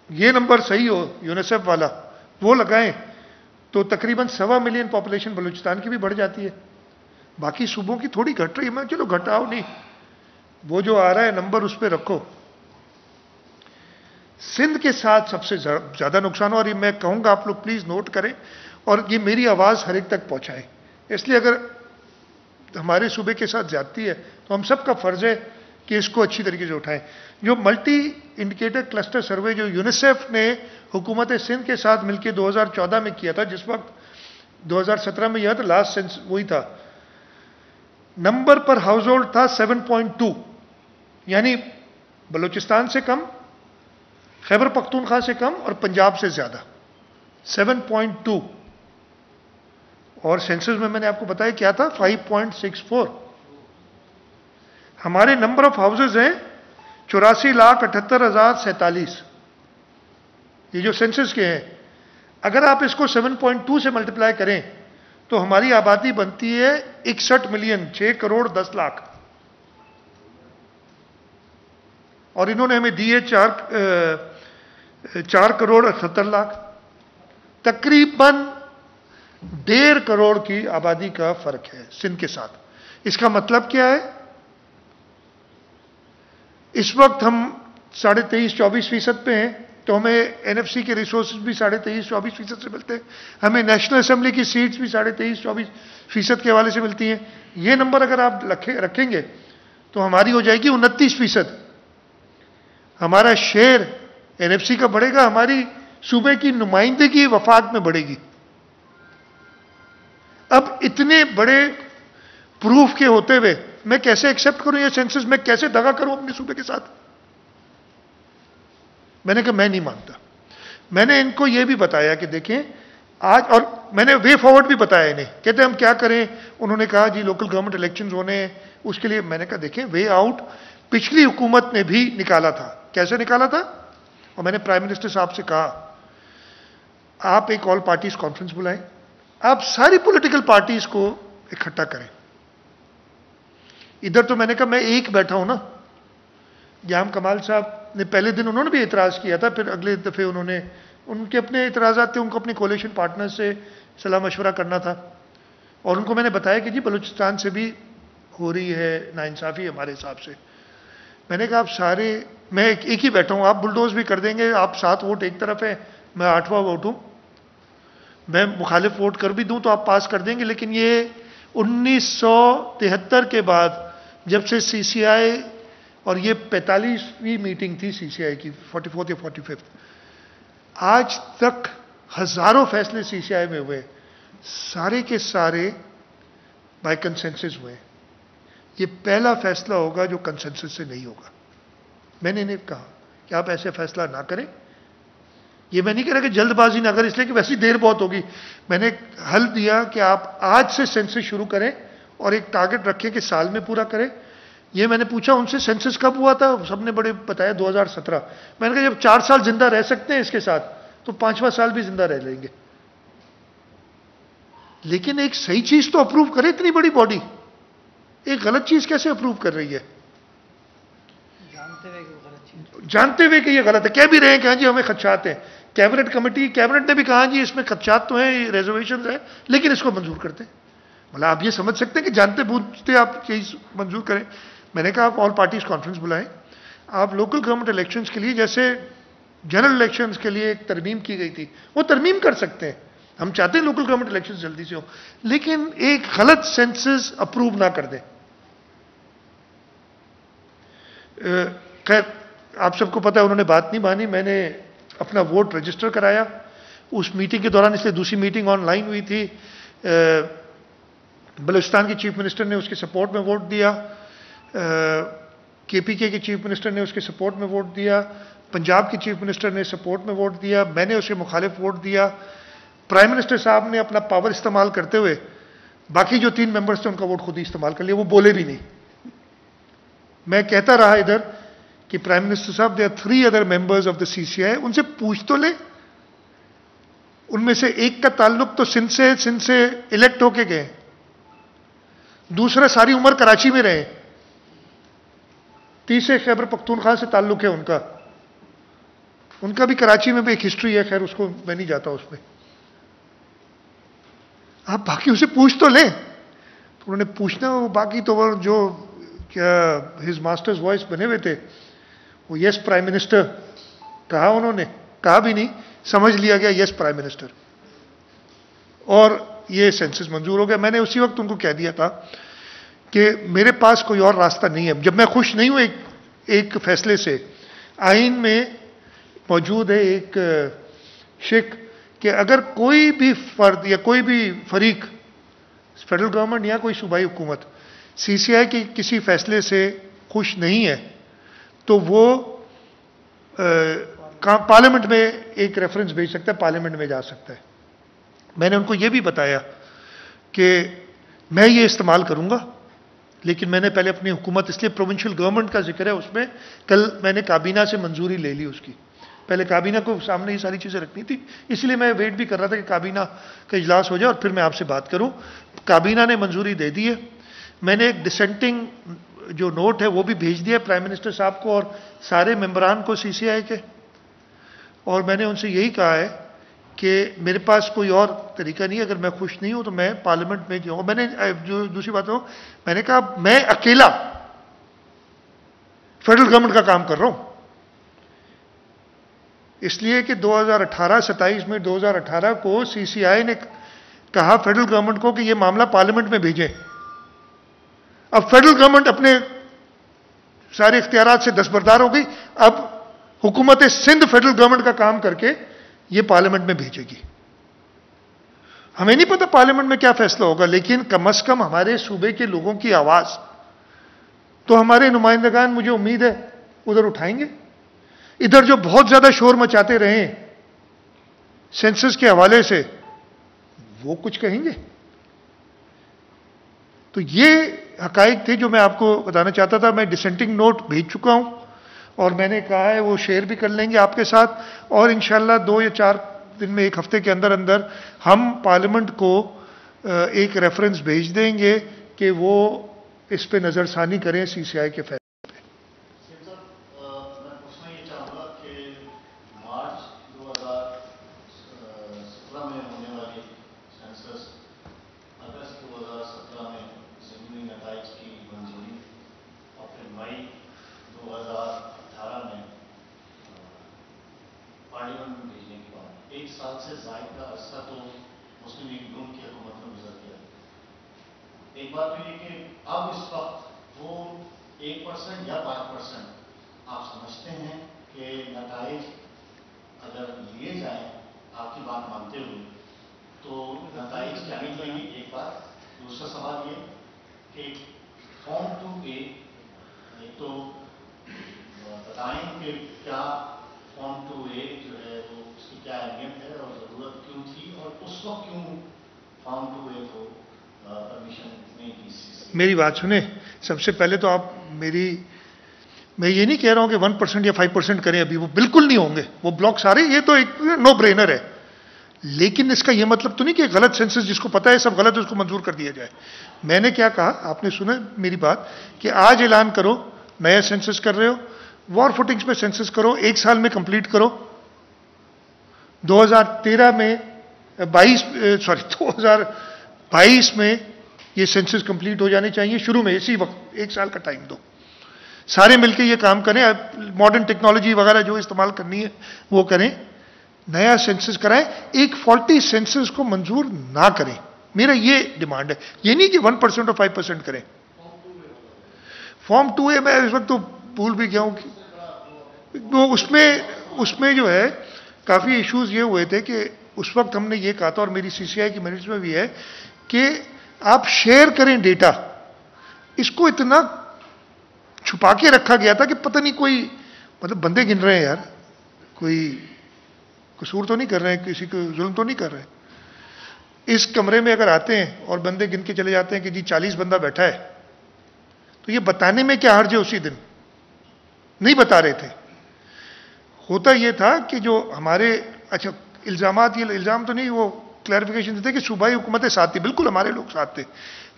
[SPEAKER 1] یہ نمبر صحیح ہو یونیسیف والا وہ لگائیں تو تقریباً 1.25 ملین پاپولیشن بلوچستان کی بھی بڑھ جاتی ہے. باقی صوبوں کی تھوڑی گھٹ رہی ہے، میں چلو گھٹاؤ نہیں، وہ جو آ رہا ہے نمبر اس پہ رکھو. سندھ کے ساتھ سب سے زیادہ نقصان ہو، اور یہ میں کہوں گا آپ لوگ پلیز نوٹ کریں اور یہ میری آواز ہر ایک تک پہنچائیں. اس لیے اگر ہمارے صوبے کے ساتھ زیادتی ہے تو ہم سب کا فرض ہے کہ اس کو اچھی طریقے سے اٹھائیں. جو ملٹی انڈیکیٹر کلسٹر سروے جو یونیسیف نے حکومت سندھ کے ساتھ مل کے 2014 میں کیا تھا، جس وقت 2017 میں یہ تھا لاسٹ سینس وہی تھا، نمبر پر ہاؤس ہولڈ تھا 7.2، یعنی بلوچستان سے کم، خیبر پختونخوا سے کم اور پنجاب سے زیادہ 7.2. اور سینسس میں نے آپ کو بتایا کیا تھا 5.64. ہمارے نمبر آف ہاؤسز ہیں 84,78,047. یہ جو سینسس کے ہیں، اگر آپ اس کو 7.2 سے ملٹیپلائی کریں تو ہماری آبادی بنتی ہے 61 ملین، 6 کروڑ 10 لاکھ. اور انہوں نے ہمیں دی ہے 4 کروڑ 78 لاکھ، تقریباً 1.5 کروڑ کی آبادی کا فرق ہے سندھ کے ساتھ. اس کا مطلب کیا ہے؟ اس وقت ہم 23.5-24% پہ ہیں، تو ہمیں این ایف سی کے ریسورسز بھی 23.5-24% سے ملتے ہیں، ہمیں نیشنل اسمبلی کی سیٹس بھی 23.5-24% کے حوالے سے ملتی ہیں. یہ نمبر اگر آپ رکھیں گے تو ہماری ہو جائے گی 29%. ہمارا شیئر این ایف سی کا بڑھے گا، ہماری صوبے کی نمائندگی وفاق میں بڑھے گی. اب اتنے بڑے پروف کے ہوتے ہوئے میں کیسے ایکسپٹ کروں یہ سینسس؟ میں کیسے دغا کروں اپنے صوبے کے ساتھ؟ میں نے کہا میں نہیں مانتا. میں نے ان کو یہ بھی بتایا کہ دیکھیں آج، اور میں نے وے فارورڈ بھی بتایا انہیں. کہتے ہم کیا کریں؟ انہوں نے کہا جی لوکل گورنمنٹ الیکشنز ہونے ہیں، اس کے لیے. میں نے کہا دیکھیں وے آؤٹ پچھلی حکومت نے بھی نکالا تھا. کیسے نکالا تھا؟ اور میں نے پرائم منسٹر صاحب سے کہا آپ ایک آل پارٹیز کانفرنس بلائیں، آپ ساری پولیٹیکل پارٹیز کو اکٹھا کریں. ادھر تو میں نے کہا میں ایک بیٹھا ہوں نا. جام کمال صاحب نے پہلے دن انہوں نے بھی اعتراض کیا تھا، پھر اگلے دفعے انہوں نے، ان کے اپنے اعتراضات تھے، ان کو اپنے کولیشن پارٹنر سے صلاح مشورہ کرنا تھا. اور ان کو میں نے بتایا کہ جی بلوچستان سے بھی ہو رہی ہے ناانصافی ہمارے حساب سے. میں نے کہا آپ سارے، میں ایک ہی بیٹھا ہوں، آپ بلڈوز بھی کر دیں گے، آپ 7 ووٹ ایک طرف ہے، میں 8واں ووٹ ہوں، میں مخالف ووٹ کر بھی دوں تو آپ پاس کر دیں گے. لیکن یہ 1973 کے بعد جب سے سی سی آئی، اور یہ 45ویں میٹنگ تھی سی سی آئی کی، 44 یا 45، آج تک ہزاروں فیصلے سی سی آئی میں ہوئے، سارے کے سارے بائی کنسنسس ہوئے. یہ پہلا فیصلہ ہوگا جو کنسنسس سے نہیں ہوگا. میں نے انہیں کہا کہ آپ ایسے فیصلہ نہ کریں. یہ میں نہیں کہہ رہا کہ جلد بازی نہ کریں، اس لیے کہ ویسی دیر بہت ہوگی. میں نے حل دیا کہ آپ آج سے سینسس شروع کریں اور ایک ٹارگٹ رکھیں کہ سال میں پورا کریں. یہ میں نے پوچھا ان سے سینسس کب ہوا تھا، سب نے بڑے بتایا 2017. میں نے کہا جب 4 سال زندہ رہ سکتے ہیں اس کے ساتھ تو 5واں سال بھی زندہ رہ لیں گے. لیکن ایک صحیح چیز تو اپروو کرے اتنی بڑی باڈی، ایک غلط چیز کیسے اپروو کر رہی ہے؟ جانتے ہوئے کہ یہ غلط ہے. کہہ بھی رہے ہیں کہ ہاں جی ہمیں خدشات ہیں. کیبنٹ کمیٹی، کیبنٹ نے بھی کہا جی اس میں خدشات تو ہیں، ریزرویشنز ہیں، لیکن اس کو منظور کرتے ہیں. مطلب آپ یہ سمجھ سکتے ہیں کہ جانتے بوجھتے آپ چیز منظور کریں. میں نے کہا آپ آل پارٹیز کانفرنس بلائیں. آپ لوکل گورنمنٹ الیکشنز کے لیے جیسے جنرل الیکشنز کے لیے ایک ترمیم کی گئی تھی وہ ترمیم کر سکتے ہیں. ہم چاہتے ہیں لوکل گورنمنٹ الیکشنز جلدی سے ہو، لیکن ایک غلط سینسس اپروو نہ کر دیں. خیر آپ سب کو پتا ہے انہوں نے بات نہیں مانی. میں نے اپنا ووٹ رجسٹر کرایا اس میٹنگ کے دوران، اس لیے دوسری میٹنگ آن لائن ہوئی تھی. بلوچستان کے چیف منسٹر نے اس کے سپورٹ میں ووٹ دیا، کے پی کے چیف منسٹر نے اس کے سپورٹ میں ووٹ دیا، پنجاب کے چیف منسٹر نے سپورٹ میں ووٹ دیا، میں نے اس کے مخالف ووٹ دیا. پرائم منسٹر صاحب نے اپنا پاور استعمال کرتے ہوئے باقی جو 3 ممبرز تھے ان کا ووٹ خود ہی استعمال کر لیا، وہ بولے بھی نہیں. میں کہتا رہا ادھر کہ پرائم منسٹر صاحب they are 3 other members of the C C I, ان سے پوچھ تو لیں. ان میں سے ایک کا تعلق تو سندھ سے الیکٹ ہو کے گئے، دوسرا ساری عمر کراچی میں رہے، تیسرے خیبر پختونخوا سے تعلق ہے ان کا بھی کراچی میں بھی ایک ہسٹری ہے. خیر اس کو میں نہیں جاتا اس میں. آپ باقی اسے پوچھ تو لیں. تو انہوں نے پوچھنا، وہ باقی تو وہ جو کیا ہز ماسٹرز وائس بنے ہوئے تھے وہ یس پرائم منسٹر کہا، انہوں نے کہا بھی نہیں، سمجھ لیا گیا یس پرائم منسٹر، اور یہ سینسس منظور ہو گیا. میں نے اسی وقت ان کو کہہ دیا تھا کہ میرے پاس کوئی اور راستہ نہیں ہے. جب میں خوش نہیں ہوں ایک فیصلے سے، آئین میں موجود ہے ایک شک کہ اگر کوئی بھی فرد یا کوئی بھی فریق، فیڈرل گورنمنٹ یا کوئی صوبائی حکومت، سی سی آئی کے کسی فیصلے سے خوش نہیں ہے تو وہ پارلیمنٹ میں ایک ریفرنس بھیج سکتا ہے، پارلیمنٹ میں جا سکتا ہے. میں نے ان کو یہ بھی بتایا کہ میں یہ استعمال کروں گا، لیکن میں نے پہلے اپنی حکومت، اس لیے پروونشل گورنمنٹ کا ذکر ہے اس میں، کل میں نے کابینہ سے منظوری لے لی اس کی. پہلے کابینہ کو سامنے یہ ساری چیزیں رکھنی تھی، اس لیے میں ویٹ بھی کر رہا تھا کہ کابینہ کا اجلاس ہو جائے اور پھر میں آپ سے بات کروں. کابینہ نے منظوری دے دی ہے. میں نے ایک ڈسینٹنگ جو نوٹ ہے وہ بھی بھیج دیا پرائم منسٹر صاحب کو اور سارے ممبران کو سی سی آئی کے، اور میں نے ان سے یہی کہا ہے کہ میرے پاس کوئی اور طریقہ نہیں ہے. اگر میں خوش نہیں ہوں تو میں پارلیمنٹ میں جاؤں. میں نے جو دوسری بات ہو، میں نے کہا میں اکیلا فیڈرل گورنمنٹ کا کام کر رہا ہوں، اس لیے کہ 2018-27 میں 2018 کو سی سی آئی نے کہا فیڈرل گورنمنٹ کو کہ یہ معاملہ پارلیمنٹ میں بھیجیں. اب فیڈرل گورنمنٹ اپنے سارے اختیارات سے دستبردار ہو گئی. اب حکومت سندھ فیڈرل گورنمنٹ کا کام کر کے یہ پارلیمنٹ میں بھیجے گی. ہمیں نہیں پتا پارلیمنٹ میں کیا فیصلہ ہوگا، لیکن کم از کم ہمارے صوبے کے لوگوں کی آواز تو ہمارے نمائندگان، مجھے امید ہے، ادھر اٹھائیں گے. ادھر جو بہت زیادہ شور مچاتے رہے سینسس کے حوالے سے، وہ کچھ کہیں گے. تو یہ حقائق تھے جو میں آپ کو بتانا چاہتا تھا. میں ڈسینٹنگ نوٹ بھیج چکا ہوں اور میں نے کہا ہے وہ شیئر بھی کر لیں گے آپ کے ساتھ، اور انشاءاللہ 2 یا 4 دن میں، 1 ہفتے کے اندر اندر ہم پارلیمنٹ کو ایک ریفرنس بھیج دیں گے کہ وہ اس پہ نظر ثانی کریں سی سی آئی کے فیصلے.
[SPEAKER 2] ایک سال سے زائد کا عرصہ تو مسلم لیگ نون کی حکومت میں گزر گیا. ایک بات تو یہ کہ اب اس وقت وہ 1% یا 5% آپ سمجھتے ہیں کہ نتائج اگر لیے جائیں آپ کی بات مانتے ہوئے تو نتائج کیا نکلیں گے؟ ایک بات. دوسرا سوال یہ کہ فارم 2A ایک تو بتائیں کہ کیا فارم 2A جو ہے وہ اس کی کیا اہمیت ہے اور ضرورت کیوں تھی، اور اس وقت کیوں فارم 2A کو پرمیشن نہیں دی؟
[SPEAKER 1] میری بات سنیں. سب سے پہلے تو آپ میں یہ نہیں کہہ رہا ہوں کہ 1% یا 5% کریں، ابھی وہ بالکل نہیں ہوں گے وہ بلاک سارے. یہ تو ایک نو برینر ہے. لیکن اس کا یہ مطلب تو نہیں کہ غلط سینسس جس کو پتا ہے سب غلط ہے اس کو منظور کر دیا جائے. میں نے کیا کہا، آپ نے سنا میری بات، کہ آج اعلان کرو نیا سینسس کر رہے ہو، وار فوٹنگز پہ سینسس کرو، 1 سال میں کمپلیٹ کرو. 2013 میں 2022 میں یہ سینسس کمپلیٹ ہو جانے چاہیے. شروع میں اسی وقت 1 سال کا ٹائم دو، سارے مل کے یہ کام کریں. ماڈرن ٹیکنالوجی وغیرہ جو استعمال کرنی ہے وہ کریں، نیا سینسس کرائیں. ایک فالٹی سینسس کو منظور نہ کریں. میرا یہ ڈیمانڈ ہے. یہ نہیں کہ 1% اور 5% کریں. فارم 2A میں اس وقت تو بھول بھی گیا ہوں کہ اس میں جو ہے کافی ایشوز یہ ہوئے تھے کہ اس وقت ہم نے یہ کہا تھا، اور میری سی سی آئی کی منٹس میں بھی ہے، کہ آپ شیئر کریں ڈیٹا. اس کو اتنا چھپا کے رکھا گیا تھا کہ پتہ نہیں کوئی مطلب بندے گن رہے ہیں یار، کوئی قصور تو نہیں کر رہے ہیں، کسی کو ظلم تو نہیں کر رہے ہیں. اس کمرے میں اگر آتے ہیں اور بندے گن کے چلے جاتے ہیں کہ جی 40 بندہ بیٹھا ہے، تو یہ بتانے میں کیا حرج ہے؟ اسی دن نہیں بتا رہے تھے. ہوتا یہ تھا کہ جو ہمارے اچھا الزامات، یہ الزام تو نہیں، وہ کلیریفیکیشن دیتے کہ صوبائی حکومتیں ساتھ تھی. بالکل ہمارے لوگ ساتھ تھے،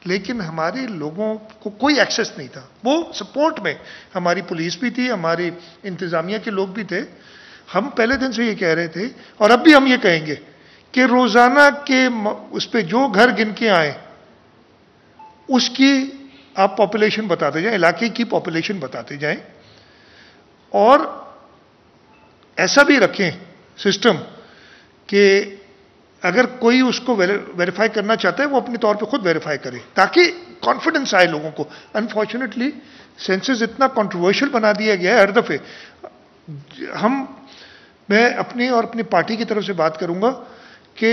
[SPEAKER 1] لیکن ہمارے لوگوں کو کوئی ایکسیس نہیں تھا. وہ سپورٹ میں ہماری پولیس بھی تھی، ہماری انتظامیہ کے لوگ بھی تھے. ہم پہلے دن سے یہ کہہ رہے تھے اور اب بھی ہم یہ کہیں گے کہ روزانہ کے اس پہ جو گھر گن کے آئیں اس کی آپ پاپولیشن بتاتے جائیں، علاقے کی پاپولیشن بتاتے جائیں. اور ایسا بھی رکھیں سسٹم کہ اگر کوئی اس کو ویریفائی کرنا چاہتا ہے وہ اپنے طور پہ خود ویریفائی کرے، تاکہ کانفیڈنس آئے لوگوں کو. انفارچونیٹلی سینسس اتنا کنٹروورشل بنا دیا گیا ہے ہر دفعے. میں اپنی اور اپنی پارٹی کی طرف سے بات کروں گا کہ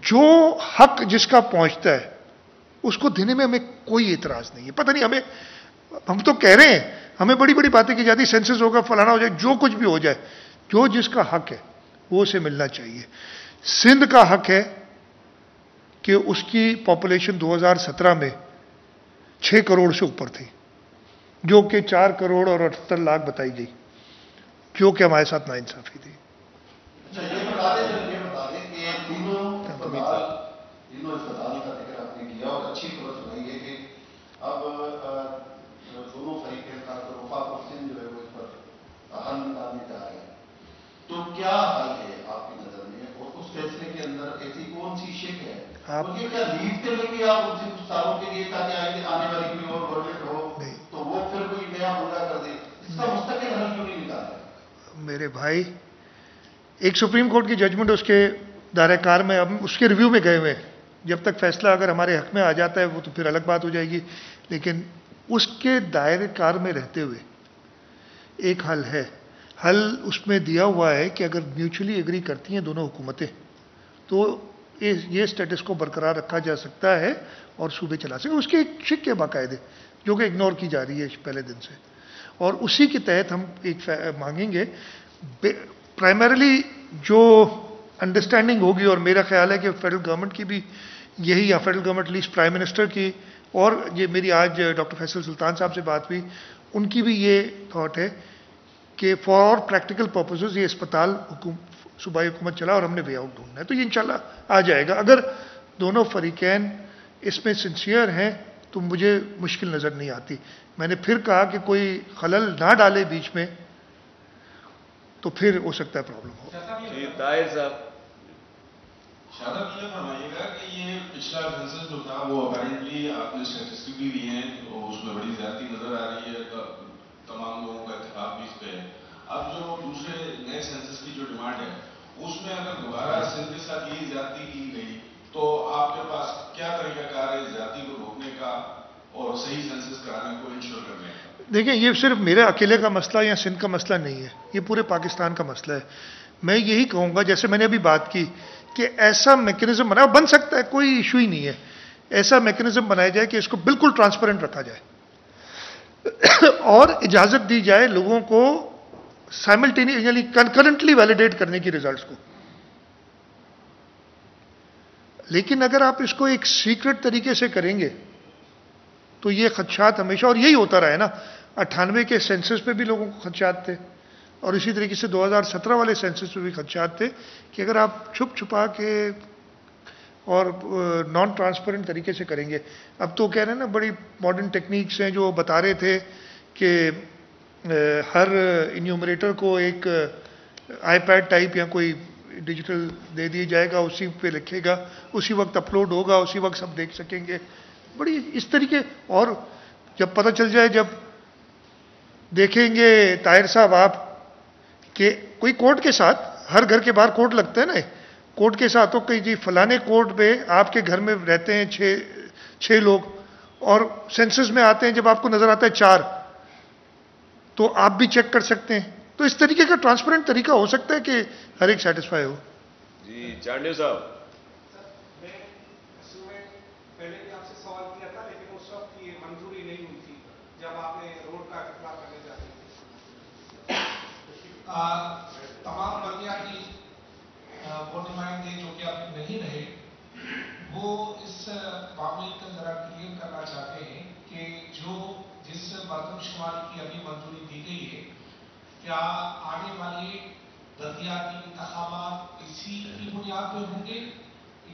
[SPEAKER 1] جو حق جس کا پہنچتا ہے اس کو دینے میں ہمیں کوئی اعتراض نہیں ہے. پتہ نہیں ہم تو کہہ رہے ہیں, ہمیں بڑی بڑی باتیں کی جاتی, سینسس ہوگا, فلانا ہو جائے, جو کچھ بھی ہو جائے, جو جس کا حق ہے وہ اسے ملنا چاہیے. سندھ کا حق ہے کہ اس کی پاپولیشن 2017 میں 6 کروڑ سے اوپر تھی, جو کہ 4 کروڑ اور 78 لاکھ بتائی گئی, جو کہ ہمارے ساتھ ناانصافی تھی.
[SPEAKER 2] یہ بتا دیں کہ تینوں اسپتال کا ذکر آپ نے کیا اور اچھی خبر سنائی ہے کہ اب دونوں فریقین کا وفاق اور سندھ جو ہے وہ اس پر حل نکالنے جا رہے ہیں. تو کیا حل ہے آپ کی نظر میں, اور اس فیصلے کے اندر ایسی کون سی شک ہے, اور یہ کیا لیڈ کے لیں گے آپ ان سے کچھ سالوں کے لیے تاکہ آنے والی کوئی اور گورنمنٹ ہو تو وہ پھر کوئی نیا پورا کر دے؟ اس کا مستقل حل کیوں نہیں نکالتے؟
[SPEAKER 1] میرے بھائی, ایک سپریم کورٹ کی ججمنٹ اس کے دائرہ کار میں, اب اس کے ریویو میں گئے ہوئے, جب تک فیصلہ اگر ہمارے حق میں آ جاتا ہے وہ تو پھر الگ بات ہو جائے گی, لیکن اس کے دائرہ کار میں رہتے ہوئے ایک حل ہے. حل اس میں دیا ہوا ہے کہ اگر میوچلی ایگری کرتی ہیں دونوں حکومتیں تو یہ سٹیٹس کو برقرار رکھا جا سکتا ہے اور صوبے چلا سکتے. اس کے ایک شک ہے باقاعدے, جو کہ اگنور کی جا رہی ہے پہلے دن سے, اور اسی کے تحت ہم ایک مانگیں گے. پرائمریلی جو انڈرسٹینڈنگ ہوگی, اور میرا خیال ہے کہ فیڈرل گورنمنٹ کی بھی یہی, یا federal government list prime minister کی, اور یہ میری آج ڈاکٹر فیصل سلطان صاحب سے بات ہوئی, ان کی بھی یہ تھاٹ ہے کہ فار پریکٹیکل پرپزز یہ اسپتال صوبائی حکومت چلا اور ہم نے وے آؤٹ ڈھونڈنا ہے. تو یہ انشاءاللہ آ جائے گا. اگر دونوں فریقین اس میں سنسیئر ہیں تو مجھے مشکل نظر نہیں آتی. میں نے پھر کہا کہ کوئی خلل نہ ڈالے بیچ میں, تو پھر ہو سکتا ہے پرابلم ہو.
[SPEAKER 3] طاہر صاحب,
[SPEAKER 4] شاداب یہ فرمائیے گا کہ یہ پچھلا سینسس جو تھا وہ اپیرنٹلی آپ نے اسٹیٹسٹک بھی دی ہیں تو اس میں بڑی زیادتی نظر آ رہی ہے, تمام لوگوں کا اتفاق بھی اس پہ ہے. اب جو دوسرے نئے سینسس کی جو ڈیمانڈ ہے اس میں اگر دوبارہ سندھ کے ساتھ یہی زیادتی کی گئی تو آپ کے پاس کیا طریقہ کار ہے زیادتی کو روکنے کا اور صحیح سینسس کرانے کو انشور کرنے کا؟
[SPEAKER 1] دیکھیں, یہ صرف میرے اکیلے کا مسئلہ یا سندھ کا مسئلہ نہیں ہے, یہ پورے پاکستان کا مسئلہ ہے. میں یہی کہوں گا, جیسے میں نے ابھی بات کی کہ ایسا میکنزم بن سکتا ہے, کوئی ایشو ہی نہیں ہے, ایسا میکنزم بنایا جائے کہ اس کو بالکل ٹرانسپیرنٹ رکھا جائے اور اجازت دی جائے لوگوں کو سائملٹینیس یعنی کنکرنٹلی ویلیڈیٹ کرنے کی ریزلٹس کو. لیکن اگر آپ اس کو ایک سیکرٹ طریقے سے کریں گے تو یہ خدشات ہمیشہ, اور یہی ہوتا رہا ہے نا, 98 کے سینسس پہ بھی لوگوں کو خدشات تھے, اور اسی طریقے سے 2017 والے سینسس پہ بھی خدشات تھے کہ اگر آپ چھپ چھپا کے اور نان ٹرانسپیرنٹ طریقے سے کریں گے. اب تو کہہ رہے ہیں نا, بڑی ماڈرن ٹیکنیکس ہیں جو بتا رہے تھے کہ ہر انیومریٹر کو ایک آئی پیڈ ٹائپ یا کوئی ڈیجیٹل دے دیا جائے گا, اسی پہ لکھے گا, اسی وقت اپلوڈ ہوگا, اسی وقت سب دیکھ سکیں گے. بڑی اس طریقے, اور جب پتہ چل جائے, جب دیکھیں گے طاہر صاحب آپ کہ کوئی کوڈ کے ساتھ, ہر گھر کے باہر کوڈ لگتا ہے نا, کوڈ کے ساتھ ہو کہ جی فلانے کوڈ پہ آپ کے گھر میں رہتے ہیں 6 لوگ, اور سینسس میں آتے ہیں جب آپ کو نظر آتا ہے 4, تو آپ بھی چیک کر سکتے ہیں. تو اس طریقے کا ٹرانسپیرنٹ طریقہ ہو سکتا ہے کہ ہر ایک سیٹسفائی ہو.
[SPEAKER 3] جی چانڈیو صاحب.
[SPEAKER 5] پہلے بھی آپ سے سوال کیا تھا لیکن اس وقت کی منظوری نہیں ہوئی تھی جب آپ نے روڈ کا اطلاع کرنے جا رہے تھے. تمام بلدیاتی وہ نمائندے جو کہ اب نہیں رہے وہ اس معاملے کو ذرا کلیئر کرنا چاہتے ہیں کہ جس مردم شماری کی ابھی منظوری دی گئی ہے کیا آنے والے بلدیاتی انتخابات اسی کی بنیاد پہ ہوں گے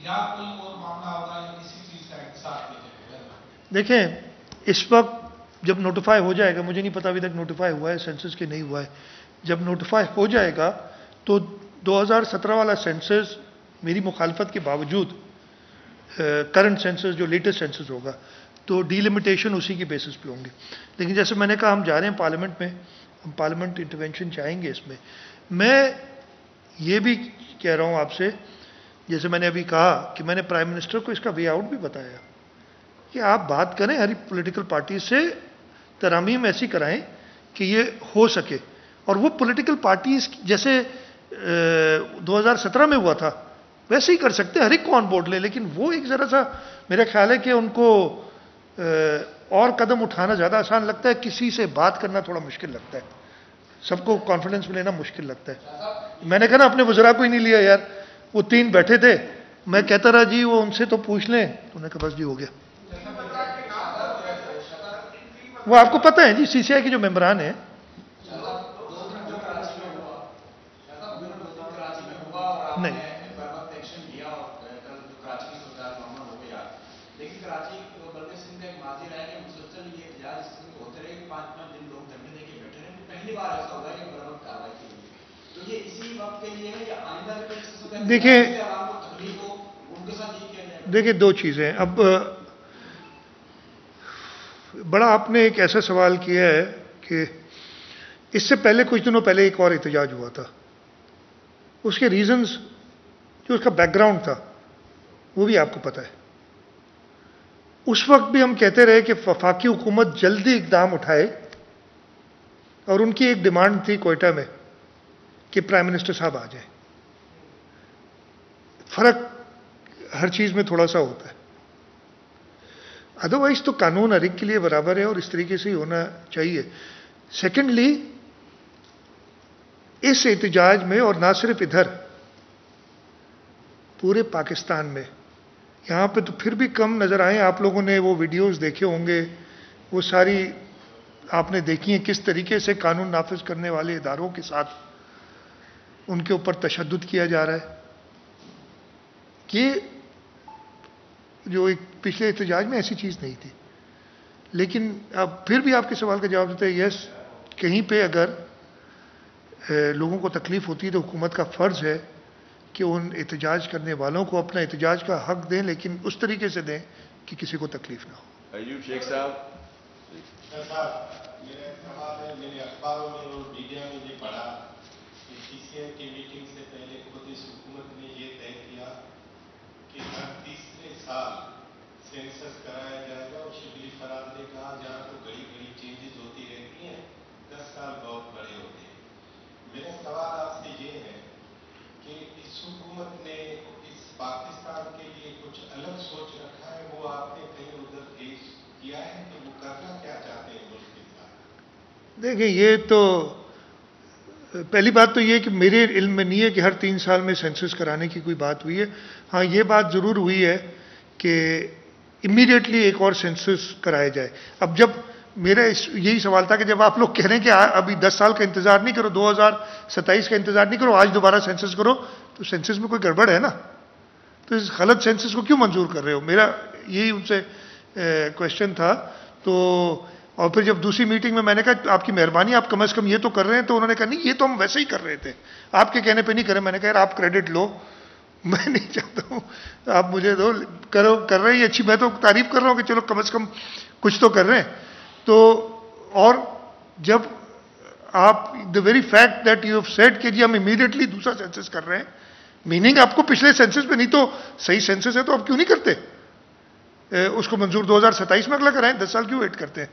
[SPEAKER 5] یا کوئی اور معاملہ ہوگا یا کسی چیز کا انتظار کیا جائے گا؟
[SPEAKER 1] دیکھیں, اس وقت جب نوٹیفائی ہو جائے گا, مجھے نہیں پتا ابھی تک نوٹیفائی ہوا ہے سینسس کے نہیں ہوا ہے, جب نوٹیفائی ہو جائے گا تو 2017 والا سینسس میری مخالفت کے باوجود کرنٹ سینسس جو لیٹسٹ سینسس ہوگا تو ڈی لمیٹیشن اسی کی بیسس پہ ہوں گے. لیکن جیسے میں نے کہا, ہم جا رہے ہیں پارلیمنٹ میں, ہم پارلیمنٹ انٹرونشن چاہیں گے اس میں. میں یہ بھی کہہ رہا ہوں آپ سے, جیسے میں نے ابھی کہا کہ میں نے پرائم منسٹر کو اس کا وے آؤٹ بھی بتایا کہ آپ بات کریں ہر پولیٹیکل پارٹی سے، ترامیم ایسی کرائیں کہ یہ ہو سکے، اور وہ پولیٹیکل پارٹیز جیسے 2017 میں ہوا تھا ویسے ہی کر سکتے ہیں، ہر ایک کو آن بورڈ لے، لیکن وہ ایک ذرا سا میرا خیال ہے کہ ان کو اور قدم اٹھانا زیادہ آسان لگتا ہے، کسی سے بات کرنا تھوڑا مشکل لگتا ہے، سب کو کانفیڈنس میں لینا مشکل لگتا ہے۔ میں نے کہا نا اپنے وزراء کو ہی نہیں لیا یار، وہ 3 بیٹھے تھے، میں کہتا رہا جی وہ ان سے تو پوچھ لیں، تو انہوں نے کہا بس جی ہو گیا۔ وہ آپ کو پتہ ہے جی، سی سی آئی کے جو ممبران ہیں، نہیں دیکھیں 2 چیزیں۔ اب بڑا آپ نے ایک ایسا سوال کیا ہے کہ اس سے پہلے کچھ دنوں پہلے ایک اور احتجاج ہوا تھا، اس کے ریزنز جو اس کا بیک گراؤنڈ تھا وہ بھی آپ کو پتہ ہے۔ اس وقت بھی ہم کہتے رہے کہ وفاقی حکومت جلدی اقدام اٹھائے، اور ان کی ایک ڈیمانڈ تھی کوئٹہ میں کہ پرائم منسٹر صاحب آ جائیں۔ فرق ہر چیز میں تھوڑا سا ہوتا ہے، ادروائز تو قانون ہر ایک کے لیے برابر ہے اور اس طریقے سے ہی ہونا چاہیے۔ سیکنڈلی، اس احتجاج میں، اور نہ صرف ادھر، پورے پاکستان میں، یہاں پہ تو پھر بھی کم نظر آئے، آپ لوگوں نے وہ ویڈیوز دیکھے ہوں گے، وہ ساری آپ نے دیکھی ہیں کس طریقے سے قانون نافذ کرنے والے اداروں کے ساتھ ان کے اوپر تشدد کیا جا رہا ہے۔ کہ جو ایک پچھلے احتجاج میں ایسی چیز نہیں تھی، لیکن اب پھر بھی آپ کے سوال کا جواب دیتے ہیں، یس، کہیں پہ اگر لوگوں کو تکلیف ہوتی ہے تو حکومت کا فرض ہے کہ ان احتجاج کرنے والوں کو اپنا احتجاج کا حق دیں، لیکن اس طریقے سے دیں کہ کسی کو تکلیف نہ ہو۔
[SPEAKER 3] ایوب شیخ صاحب،
[SPEAKER 6] میرا سوال ہے، میں نے اخباروں میں اور میڈیا میں یہ پڑھا کہ سی سی آئی کی میٹنگ سے پہلے خود اس حکومت نے یہ طے کیا کہ ہر تیسرے سال سینسس کرایا جائے گا، اور شبلی فراد نے کہا جہاں تو گھڑی گھڑی چینجز ہوتی رہتی ہیں، 10 سال بہت بڑے ہوتے ہیں۔ میرا سوال آپ سے یہ ہے کہ اس حکومت نے اس پاکستان کے لیے کچھ الگ سوچ رکھا ہے، وہ آپ نے کہیں ادھر پیش کیا ہے کہ وہ کرنا کیا چاہتے ہیں ملک کے ساتھ؟
[SPEAKER 1] دیکھیں، یہ تو پہلی بات تو یہ کہ میرے علم میں نہیں ہے کہ ہر 3 سال میں سینسس کرانے کی کوئی بات ہوئی ہے۔ ہاں، یہ بات ضرور ہوئی ہے کہ امیڈیٹلی ایک اور سینسس کرایا جائے۔ اب جب میرا یہی سوال تھا کہ جب آپ لوگ کہہ رہے ہیں کہ ابھی 10 سال کا انتظار نہیں کرو، 2027 کا انتظار نہیں کرو، آج دوبارہ سینسس کرو، تو سینسس میں کوئی گڑبڑ ہے نا، تو اس غلط سینسس کو کیوں منظور کر رہے ہو؟ میرا یہی ان سے کوشچن تھا۔ تو اور پھر جب دوسری میٹنگ میں میں نے کہا آپ کی مہربانی، آپ کم از کم یہ تو کر رہے ہیں، تو انہوں نے کہا نہیں، یہ تو ہم ویسے ہی کر رہے تھے، آپ کے کہنے پہ نہیں کرے۔ میں نے کہا یار آپ کریڈٹ لو، میں نہیں چاہتا ہوں، آپ مجھے دو، کرو، کر رہے ہیں اچھی، میں تو تعریف کر رہا ہوں کہ چلو کم از کم کچھ تو کر رہے ہیں۔ تو اور جب آپ the very fact that you have said کہ جی ہم امیڈیٹلی دوسرا سینسس کر رہے ہیں، میننگ آپ کو پچھلے سینسس پہ نہیں تو صحیح سینسس ہے تو آپ کیوں نہیں کرتے اس کو منظور؟ 2027 میں اگلا کرائیں، 10 سال کیوں ویٹ کرتے ہیں؟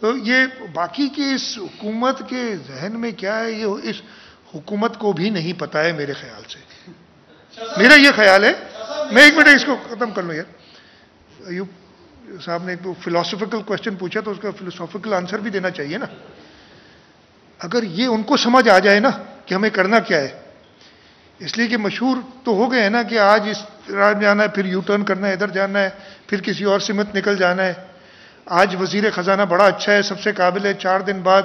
[SPEAKER 1] تو یہ باقی کی اس حکومت کے ذہن میں کیا ہے، یہ اس حکومت کو بھی نہیں پتا ہے میرے خیال سے۔ میرا یہ خیال ہے، میں ایک منٹ اس کو ختم کر لوں یار۔ ایوب صاحب نے ایک فلاسفیکل کوشچن پوچھا تو اس کا فلاسفیکل آنسر بھی دینا چاہیے نا۔ اگر یہ ان کو سمجھ آ جائے نا کہ ہمیں کرنا کیا ہے، اس لیے کہ مشہور تو ہو گئے ہیں نا کہ آج اس راہ جانا ہے، پھر یو ٹرن کرنا ہے، ادھر جانا ہے، پھر کسی اور سمت نکل جانا ہے۔ آج وزیر خزانہ بڑا اچھا ہے، سب سے قابل ہے، 4 دن بعد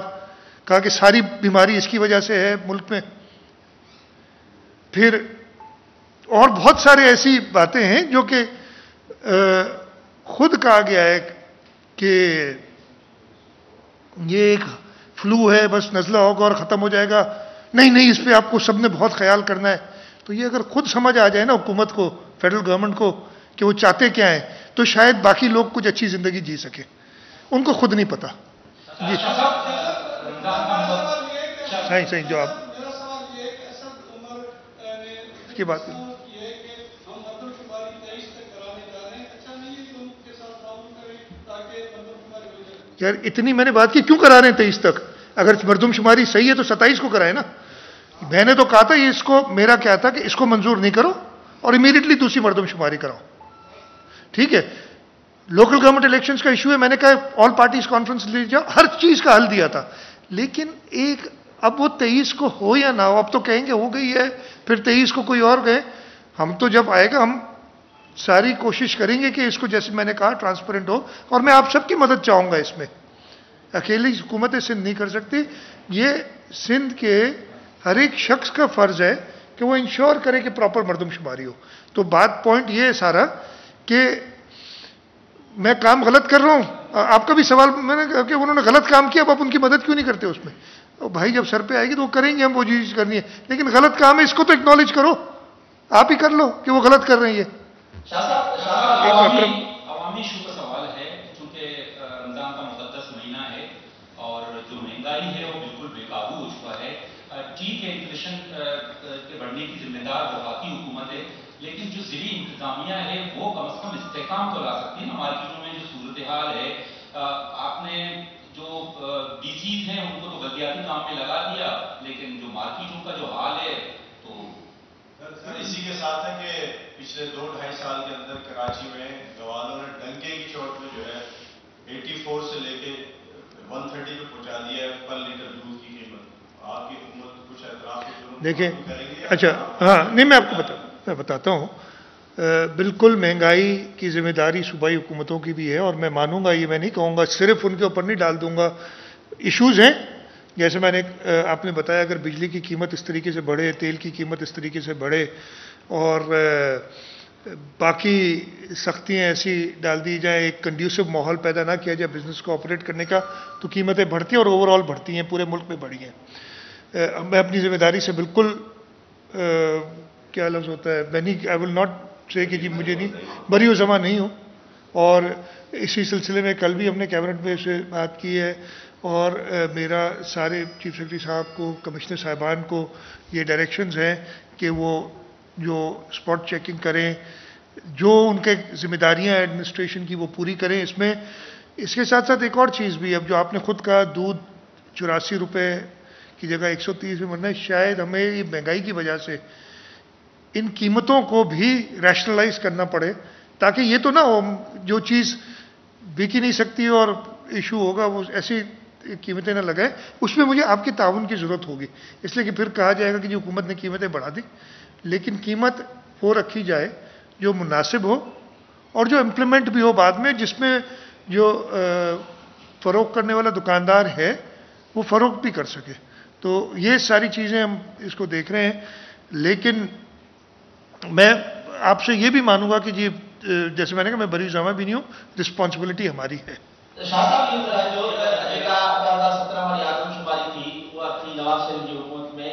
[SPEAKER 1] کہا کہ ساری بیماری اس کی وجہ سے ہے ملک میں۔ پھر اور بہت سارے ایسی باتیں ہیں جو کہ خود کہا گیا ہے کہ یہ ایک فلو ہے، بس نزلہ ہوگا اور ختم ہو جائے گا، نہیں اس پہ آپ کو سب نے بہت خیال کرنا ہے۔ تو یہ اگر خود سمجھ آ جائے نا حکومت کو، فیڈرل گورنمنٹ کو، کہ وہ چاہتے کیا ہیں، تو شاید باقی لوگ کچھ اچھی زندگی جی سکیں۔ ان کو خود نہیں پتا۔ جی صحیح جواب کی بات یار اتنی میں نے بات کی، کیوں کرا رہے ہیں 23 تک؟ اگر مردم شماری صحیح ہے تو 27 کو کرائے نا. میں نے تو کہا تھا یہ اس کو، میرا کیا تھا کہ اس کو منظور نہیں کرو اور امیڈیٹلی دوسری مردم شماری کراؤ. ٹھیک ہے، لوکل گورنمنٹ الیکشنز کا ایشو ہے، میں نے کہا آل پارٹیز کانفرنس لے جاؤ، ہر چیز کا حل دیا تھا. لیکن ایک اب وہ 23 کو ہو یا نہ ہو، اب تو کہیں گے ہو گئی ہے، پھر 23 کو کوئی اور گئے. ہم تو جب آئے گا ہم ساری کوشش کریں گے کہ اس کو جیسے میں نے کہا ٹرانسپیرنٹ ہو، اور میں آپ سب کی مدد چاہوں گا اس میں. اکیلی حکومت سندھ نہیں کر سکتی، یہ سندھ کے ہر ایک شخص کا فرض ہے کہ وہ انشور کرے کہ پراپر مردم شماری ہو. تو بات پوائنٹ یہ ہے سارا کہ میں کام غلط کر رہا ہوں. آپ کا بھی سوال میں نے کہا کہ انہوں نے غلط کام کیا، اب آپ ان کی مدد کیوں نہیں کرتے اس میں؟ بھائی جب سر پہ آئے گی تو وہ کریں گے، ہم وہ چیز کرنی ہے، لیکن غلط کام ہے اس کو تو اکنالج کرو، آپ ہی کر لو کہ وہ غلط کر رہے ہیں.
[SPEAKER 7] عوامی ایشو کا سوال ہے، چونکہ رمضان کا مقدس مہینہ ہے اور جو مہنگائی ہے وہ بالکل بے قابو ہو چکا ہے. ٹھیک ہے، انفلیشن کے بڑھنے کی ذمہ دار وفاقی حکومت ہے، لیکن جو ضلعی انتظامیہ ہے وہ کم از کم استحکام تو لا سکتی ہے نا. مارکیٹوں میں جو صورتحال ہے، آپ نے جو ڈی سیز ہیں ان کو تو بلدیاتی کام میں لگا دیا، لیکن جو مارکیٹوں کا جو حال ہے تو
[SPEAKER 6] سر اسی کے ساتھ ہے کہ پچھلے 2-2.5 سال کے اندر کراچی میں گوالوں نے ڈنکے کی چوٹ میں جو ہے 84 سے لے کے 130 پہ پہنچا دیا ہے پر لیٹر دودھ کی قیمت. آپ کی حکومت کچھ اعتراف کے ضرور
[SPEAKER 1] دیکھیں
[SPEAKER 6] کریں گے؟
[SPEAKER 1] اچھا ہاں، نہیں میں آپ کو میں بتاتا ہوں. بالکل مہنگائی کی ذمہ داری صوبائی حکومتوں کی بھی ہے، اور میں مانوں گا، یہ میں نہیں کہوں گا صرف ان کے اوپر نہیں ڈال دوں گا. ایشوز ہیں جیسے میں نے آپ نے بتایا، اگر بجلی کی قیمت اس طریقے سے بڑھے، تیل کی قیمت اس طریقے سے بڑھے، اور باقی سختیاں ایسی ڈال دی جائیں، ایک کنڈیوسو ماحول پیدا نہ کیا جائے بزنس کو آپریٹ کرنے کا، تو قیمتیں بڑھتی ہیں اور اوور آل بڑھتی ہیں، پورے ملک میں بڑھی ہیں. میں اپنی ذمہ داری سے بالکل کیا لفظ ہوتا ہے، میں نہیں، آئی ول ناٹ سے کہ جی مجھے نہیں، بری و زماں نہیں ہوں. اور اسی سلسلے میں کل بھی ہم نے کیبنٹ میں سے بات کی ہے، اور میرا سارے چیف سیکرٹری صاحب کو، کمشنر صاحبان کو یہ ڈائریکشنز ہیں کہ وہ جو اسپاٹ چیکنگ کریں، جو ان کے ذمہ داریاں ایڈمنسٹریشن کی وہ پوری کریں. اس کے ساتھ ساتھ ایک اور چیز بھی، اب جو آپ نے خود کہا دودھ 84 روپے کی جگہ 130 میں بننا ہے، شاید ہمیں یہ مہنگائی کی وجہ سے ان قیمتوں کو بھی ریشنلائز کرنا پڑے، تاکہ یہ تو نہ ہو جو چیز بک ہی نہیں سکتی اور ایشو ہوگا وہ ایسی قیمتیں نہ لگائیں. اس میں مجھے آپ کی تعاون کی ضرورت ہوگی، اس لیے کہ پھر کہا جائے گا کہ جو حکومت نے قیمتیں بڑھا دی. لیکن قیمت وہ رکھی جائے جو مناسب ہو اور جو امپلیمنٹ بھی ہو بعد میں، جس میں جو فروخت کرنے والا دکاندار ہے وہ فروخت بھی کر سکے. تو یہ ساری چیزیں ہم اس کو دیکھ رہے ہیں. لیکن میں آپ سے یہ بھی مانوں گا کہ جی جیسے میں نے کہا میں بری زماں بھی نہیں ہوں، رسپانسبلٹی ہماری ہے.
[SPEAKER 8] شاہ صاحب یہ ذرا جو 2017 والی آدم شماری تھی وہ اپنی نواز شریف کی حکومت میں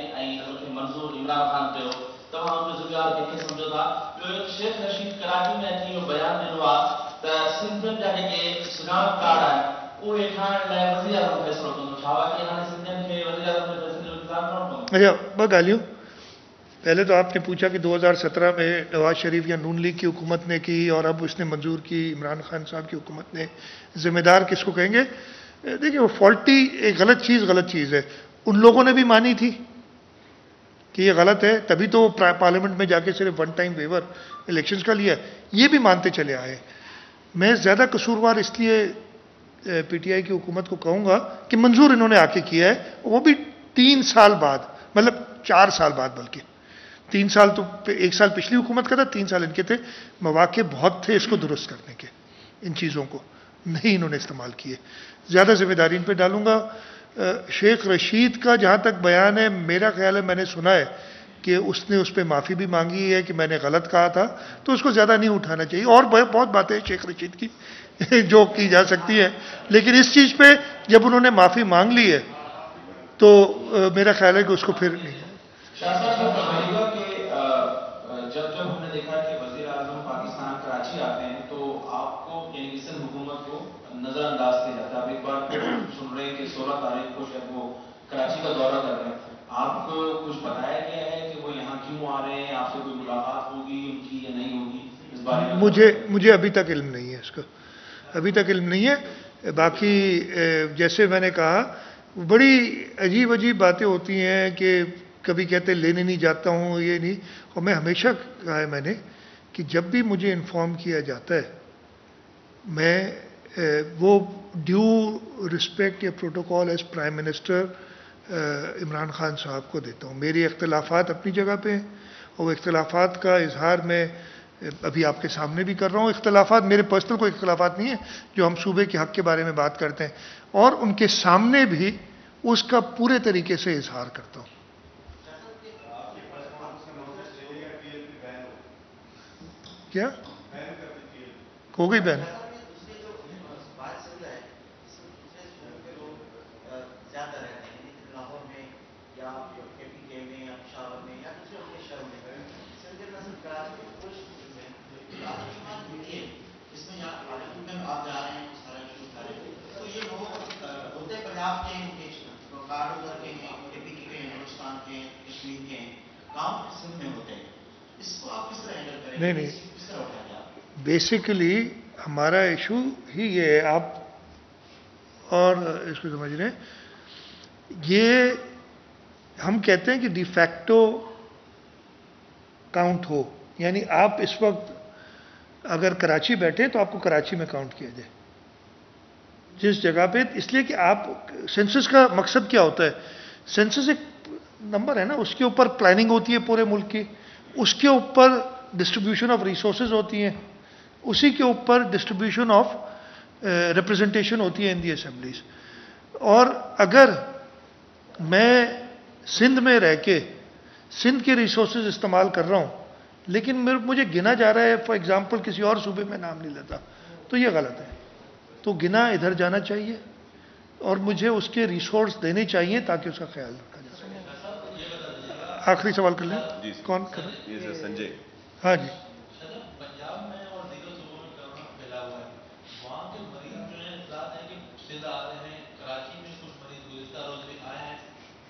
[SPEAKER 8] منظور عمران خان پہ ہو تب ہم روزگار کے سمجھو تھا جو شیخ رشید کراچی میں تھی وہ بیان دن ہوا تو سندھ میں جانے کے سناوت کارڈ ہے وہ ایٹھان لائے وزیر اعظم فیصلو کرو شاہوا کے ہاں سندھن کے وزیر اعظم کے فیصلے انتظام کرو.
[SPEAKER 1] اچھا ب گالیوں پہلے تو آپ نے پوچھا کہ 2017 میں نواز شریف یا نون لیگ کی حکومت نے کی اور اب اس نے منظور کی عمران خان صاحب کی حکومت نے، ذمہ دار کس کو کہیں گے؟ دیکھیں وہ فالٹی ایک غلط چیز ہے. ان لوگوں نے بھی مانی تھی کہ یہ غلط ہے، تبھی تو پارلیمنٹ میں جا کے صرف ون ٹائم ویور الیکشنز کا لیا، یہ بھی مانتے چلے آئے. میں زیادہ قصوروار اس لیے پی ٹی آئی کی حکومت کو کہوں گا کہ منظور انہوں نے آ کے کیا ہے، وہ بھی 3 سال بعد، مطلب 4 سال بعد، بلکہ 3 سال تو 1 سال پچھلی حکومت کا تھا، 3 سال ان کے تھے. مواقع بہت تھے اس کو درست کرنے کے، ان چیزوں کو نہیں انہوں نے استعمال کیے. زیادہ ذمہ داری ان پہ ڈالوں گا. شیخ رشید کا جہاں تک بیان ہے، میرا خیال ہے میں نے سنا ہے کہ اس نے اس پہ معافی بھی مانگی ہے کہ میں نے غلط کہا تھا، تو اس کو زیادہ نہیں اٹھانا چاہیے. اور بہت باتیں ہیں شیخ رشید کی جو کی جا سکتی ہیں، لیکن اس چیز پہ جب انہوں نے معافی مانگ لی ہے تو میرا خیال ہے کہ اس کو پھر نہیں.
[SPEAKER 7] جب ہم نے دیکھا کہ وزیر اعظم پاکستان کراچی آتے ہیں تو آپ کو یعنی سندھ حکومت کو نظر انداز کیا جاتا ہے. اب ایک بار سن رہے ہیں کہ 16 تاریخ کو شاید وہ کراچی کا دورہ کر رہے ہیں. آپ کو کچھ بتایا گیا ہے کہ وہ یہاں کیوں آ رہے ہیں؟ آپ سے کوئی ملاقات ہوگی ان کی یا نہیں ہوگی؟ اس بارے میں
[SPEAKER 1] مجھے ابھی تک علم نہیں ہے، اس کا ابھی تک علم نہیں ہے. باقی جیسے میں نے کہا بڑی عجیب عجیب باتیں ہوتی ہیں کہ کبھی کہتے لینے نہیں جاتا ہوں یہ نہیں، اور میں ہمیشہ کہا ہے میں نے کہ جب بھی مجھے انفارم کیا جاتا ہے میں وہ ڈیو رسپیکٹ یا protocol as prime minister Imran Khan صاحب کو دیتا ہوں. میری اختلافات اپنی جگہ پہ ہیں اور وہ اختلافات کا اظہار میں ابھی آپ کے سامنے بھی کر رہا ہوں. اختلافات میرے پرسنل کوئی اختلافات نہیں ہیں جو ہم صوبے کے حق کے بارے میں بات کرتے ہیں، اور ان کے سامنے بھی اس کا پورے طریقے سے اظہار کرتا ہوں. کیا ہو گئی بہن؟ نہیں نہیں، بیسیکلی ہمارا ایشو ہی یہ ہے، آپ اور اس کو سمجھ رہے ہیں، یہ ہم کہتے ہیں کہ ڈی فیکٹو کاؤنٹ ہو، یعنی آپ اس وقت اگر کراچی بیٹھے تو آپ کو کراچی میں کاؤنٹ کیا جائے جس جگہ پہ، اس لیے کہ آپ سینسس کا مقصد کیا ہوتا ہے؟ سینسس ایک نمبر ہے نا، اس کے اوپر پلاننگ ہوتی ہے پورے ملک کی، اس کے اوپر ڈسٹریبیوشن آف ریسورسز ہوتی ہیں، اسی کے اوپر ڈسٹریبیوشن آف ریپرزنٹیشن ہوتی ہے ان دی اسمبلیز. اور اگر میں سندھ میں رہ کے سندھ کے ریسورسز استعمال کر رہا ہوں لیکن مجھے گنا جا رہا ہے فار ایگزامپل کسی اور صوبے میں نام نہیں لیتا، تو یہ غلط ہے. تو گنا ادھر جانا چاہیے اور مجھے اس کے ریسورس دینے چاہیے تاکہ اس کا خیال رکھا جا سکے. آخری سوال کر لیں. کون کر رہے ہیں؟
[SPEAKER 3] سنجے.
[SPEAKER 1] ہاں جی.
[SPEAKER 9] پنجاب میں اور دیگر صوبوں میں کرونا پھیلا ہوا ہے، وہاں کے مریض جو ہیں اطلاعات ہیں کہ سندھ آ رہے ہیں، کراچی میں کچھ مریض گزشتہ روز بھی آئے ہیں،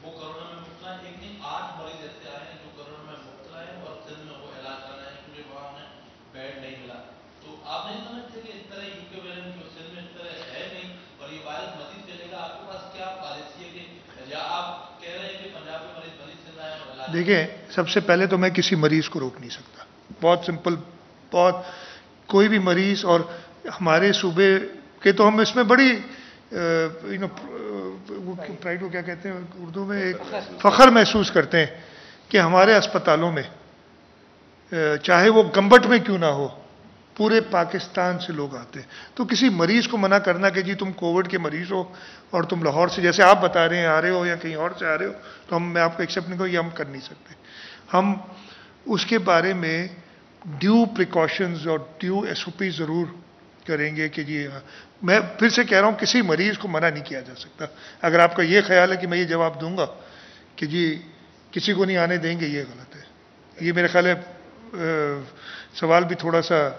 [SPEAKER 9] وہ کرونا میں مبتلا ہیں. ایک نہیں 8 مریض ایسے آئے ہیں جو کرونا میں مبتلا ہیں اور سندھ میں وہ علاج کر رہے ہیں کیونکہ وہاں انہیں بیڈ نہیں ملا. تو آپ نہیں سمجھتے کہ اس طرح یو کے ویرینٹ جو سندھ میں اس طرح ہے نہیں اور یہ وائرس مزید چلے گا؟ آپ کے پاس کیا پالیسی ہے کہ یا آپ کہہ رہے ہیں کہ پنجاب کے مریض سندھ آئے اور علاج؟
[SPEAKER 1] دیکھیں، سب سے پہلے تو میں کسی مریض کو روک نہیں سکتا، بہت سمپل. بہت کوئی بھی مریض، اور ہمارے صوبے کے تو ہم اس میں بڑی پرائڈ کو کیا کہتے ہیں اردو میں، ایک فخر محسوس کرتے ہیں کہ ہمارے اسپتالوں میں چاہے وہ گمبٹ میں کیوں نہ ہو پورے پاکستان سے لوگ آتے ہیں. تو کسی مریض کو منع کرنا کہ جی تم کووڈ کے مریض ہو اور تم لاہور سے جیسے آپ بتا رہے ہیں آ رہے ہو یا کہیں اور سے آ رہے ہو، تو میں آپ کو ایکسیپٹ نہیں کروں، یہ ہم کر نہیں سکتے. ہم اس کے بارے میں ڈیو پریکاشنز اور ڈیو ایس او پی ضرور کریں گے کہ جی میں پھر سے کہہ رہا ہوں کسی مریض کو منع نہیں کیا جا سکتا. اگر آپ کا یہ خیال ہے کہ میں یہ جواب دوں گا کہ جی کسی کو نہیں آنے دیں گے، یہ غلط ہے. یہ میرے خیال ہے سوال بھی تھوڑا سا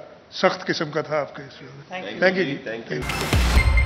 [SPEAKER 1] سخت قسم کا تھا آپ کا. اس میں تھینک یو جی.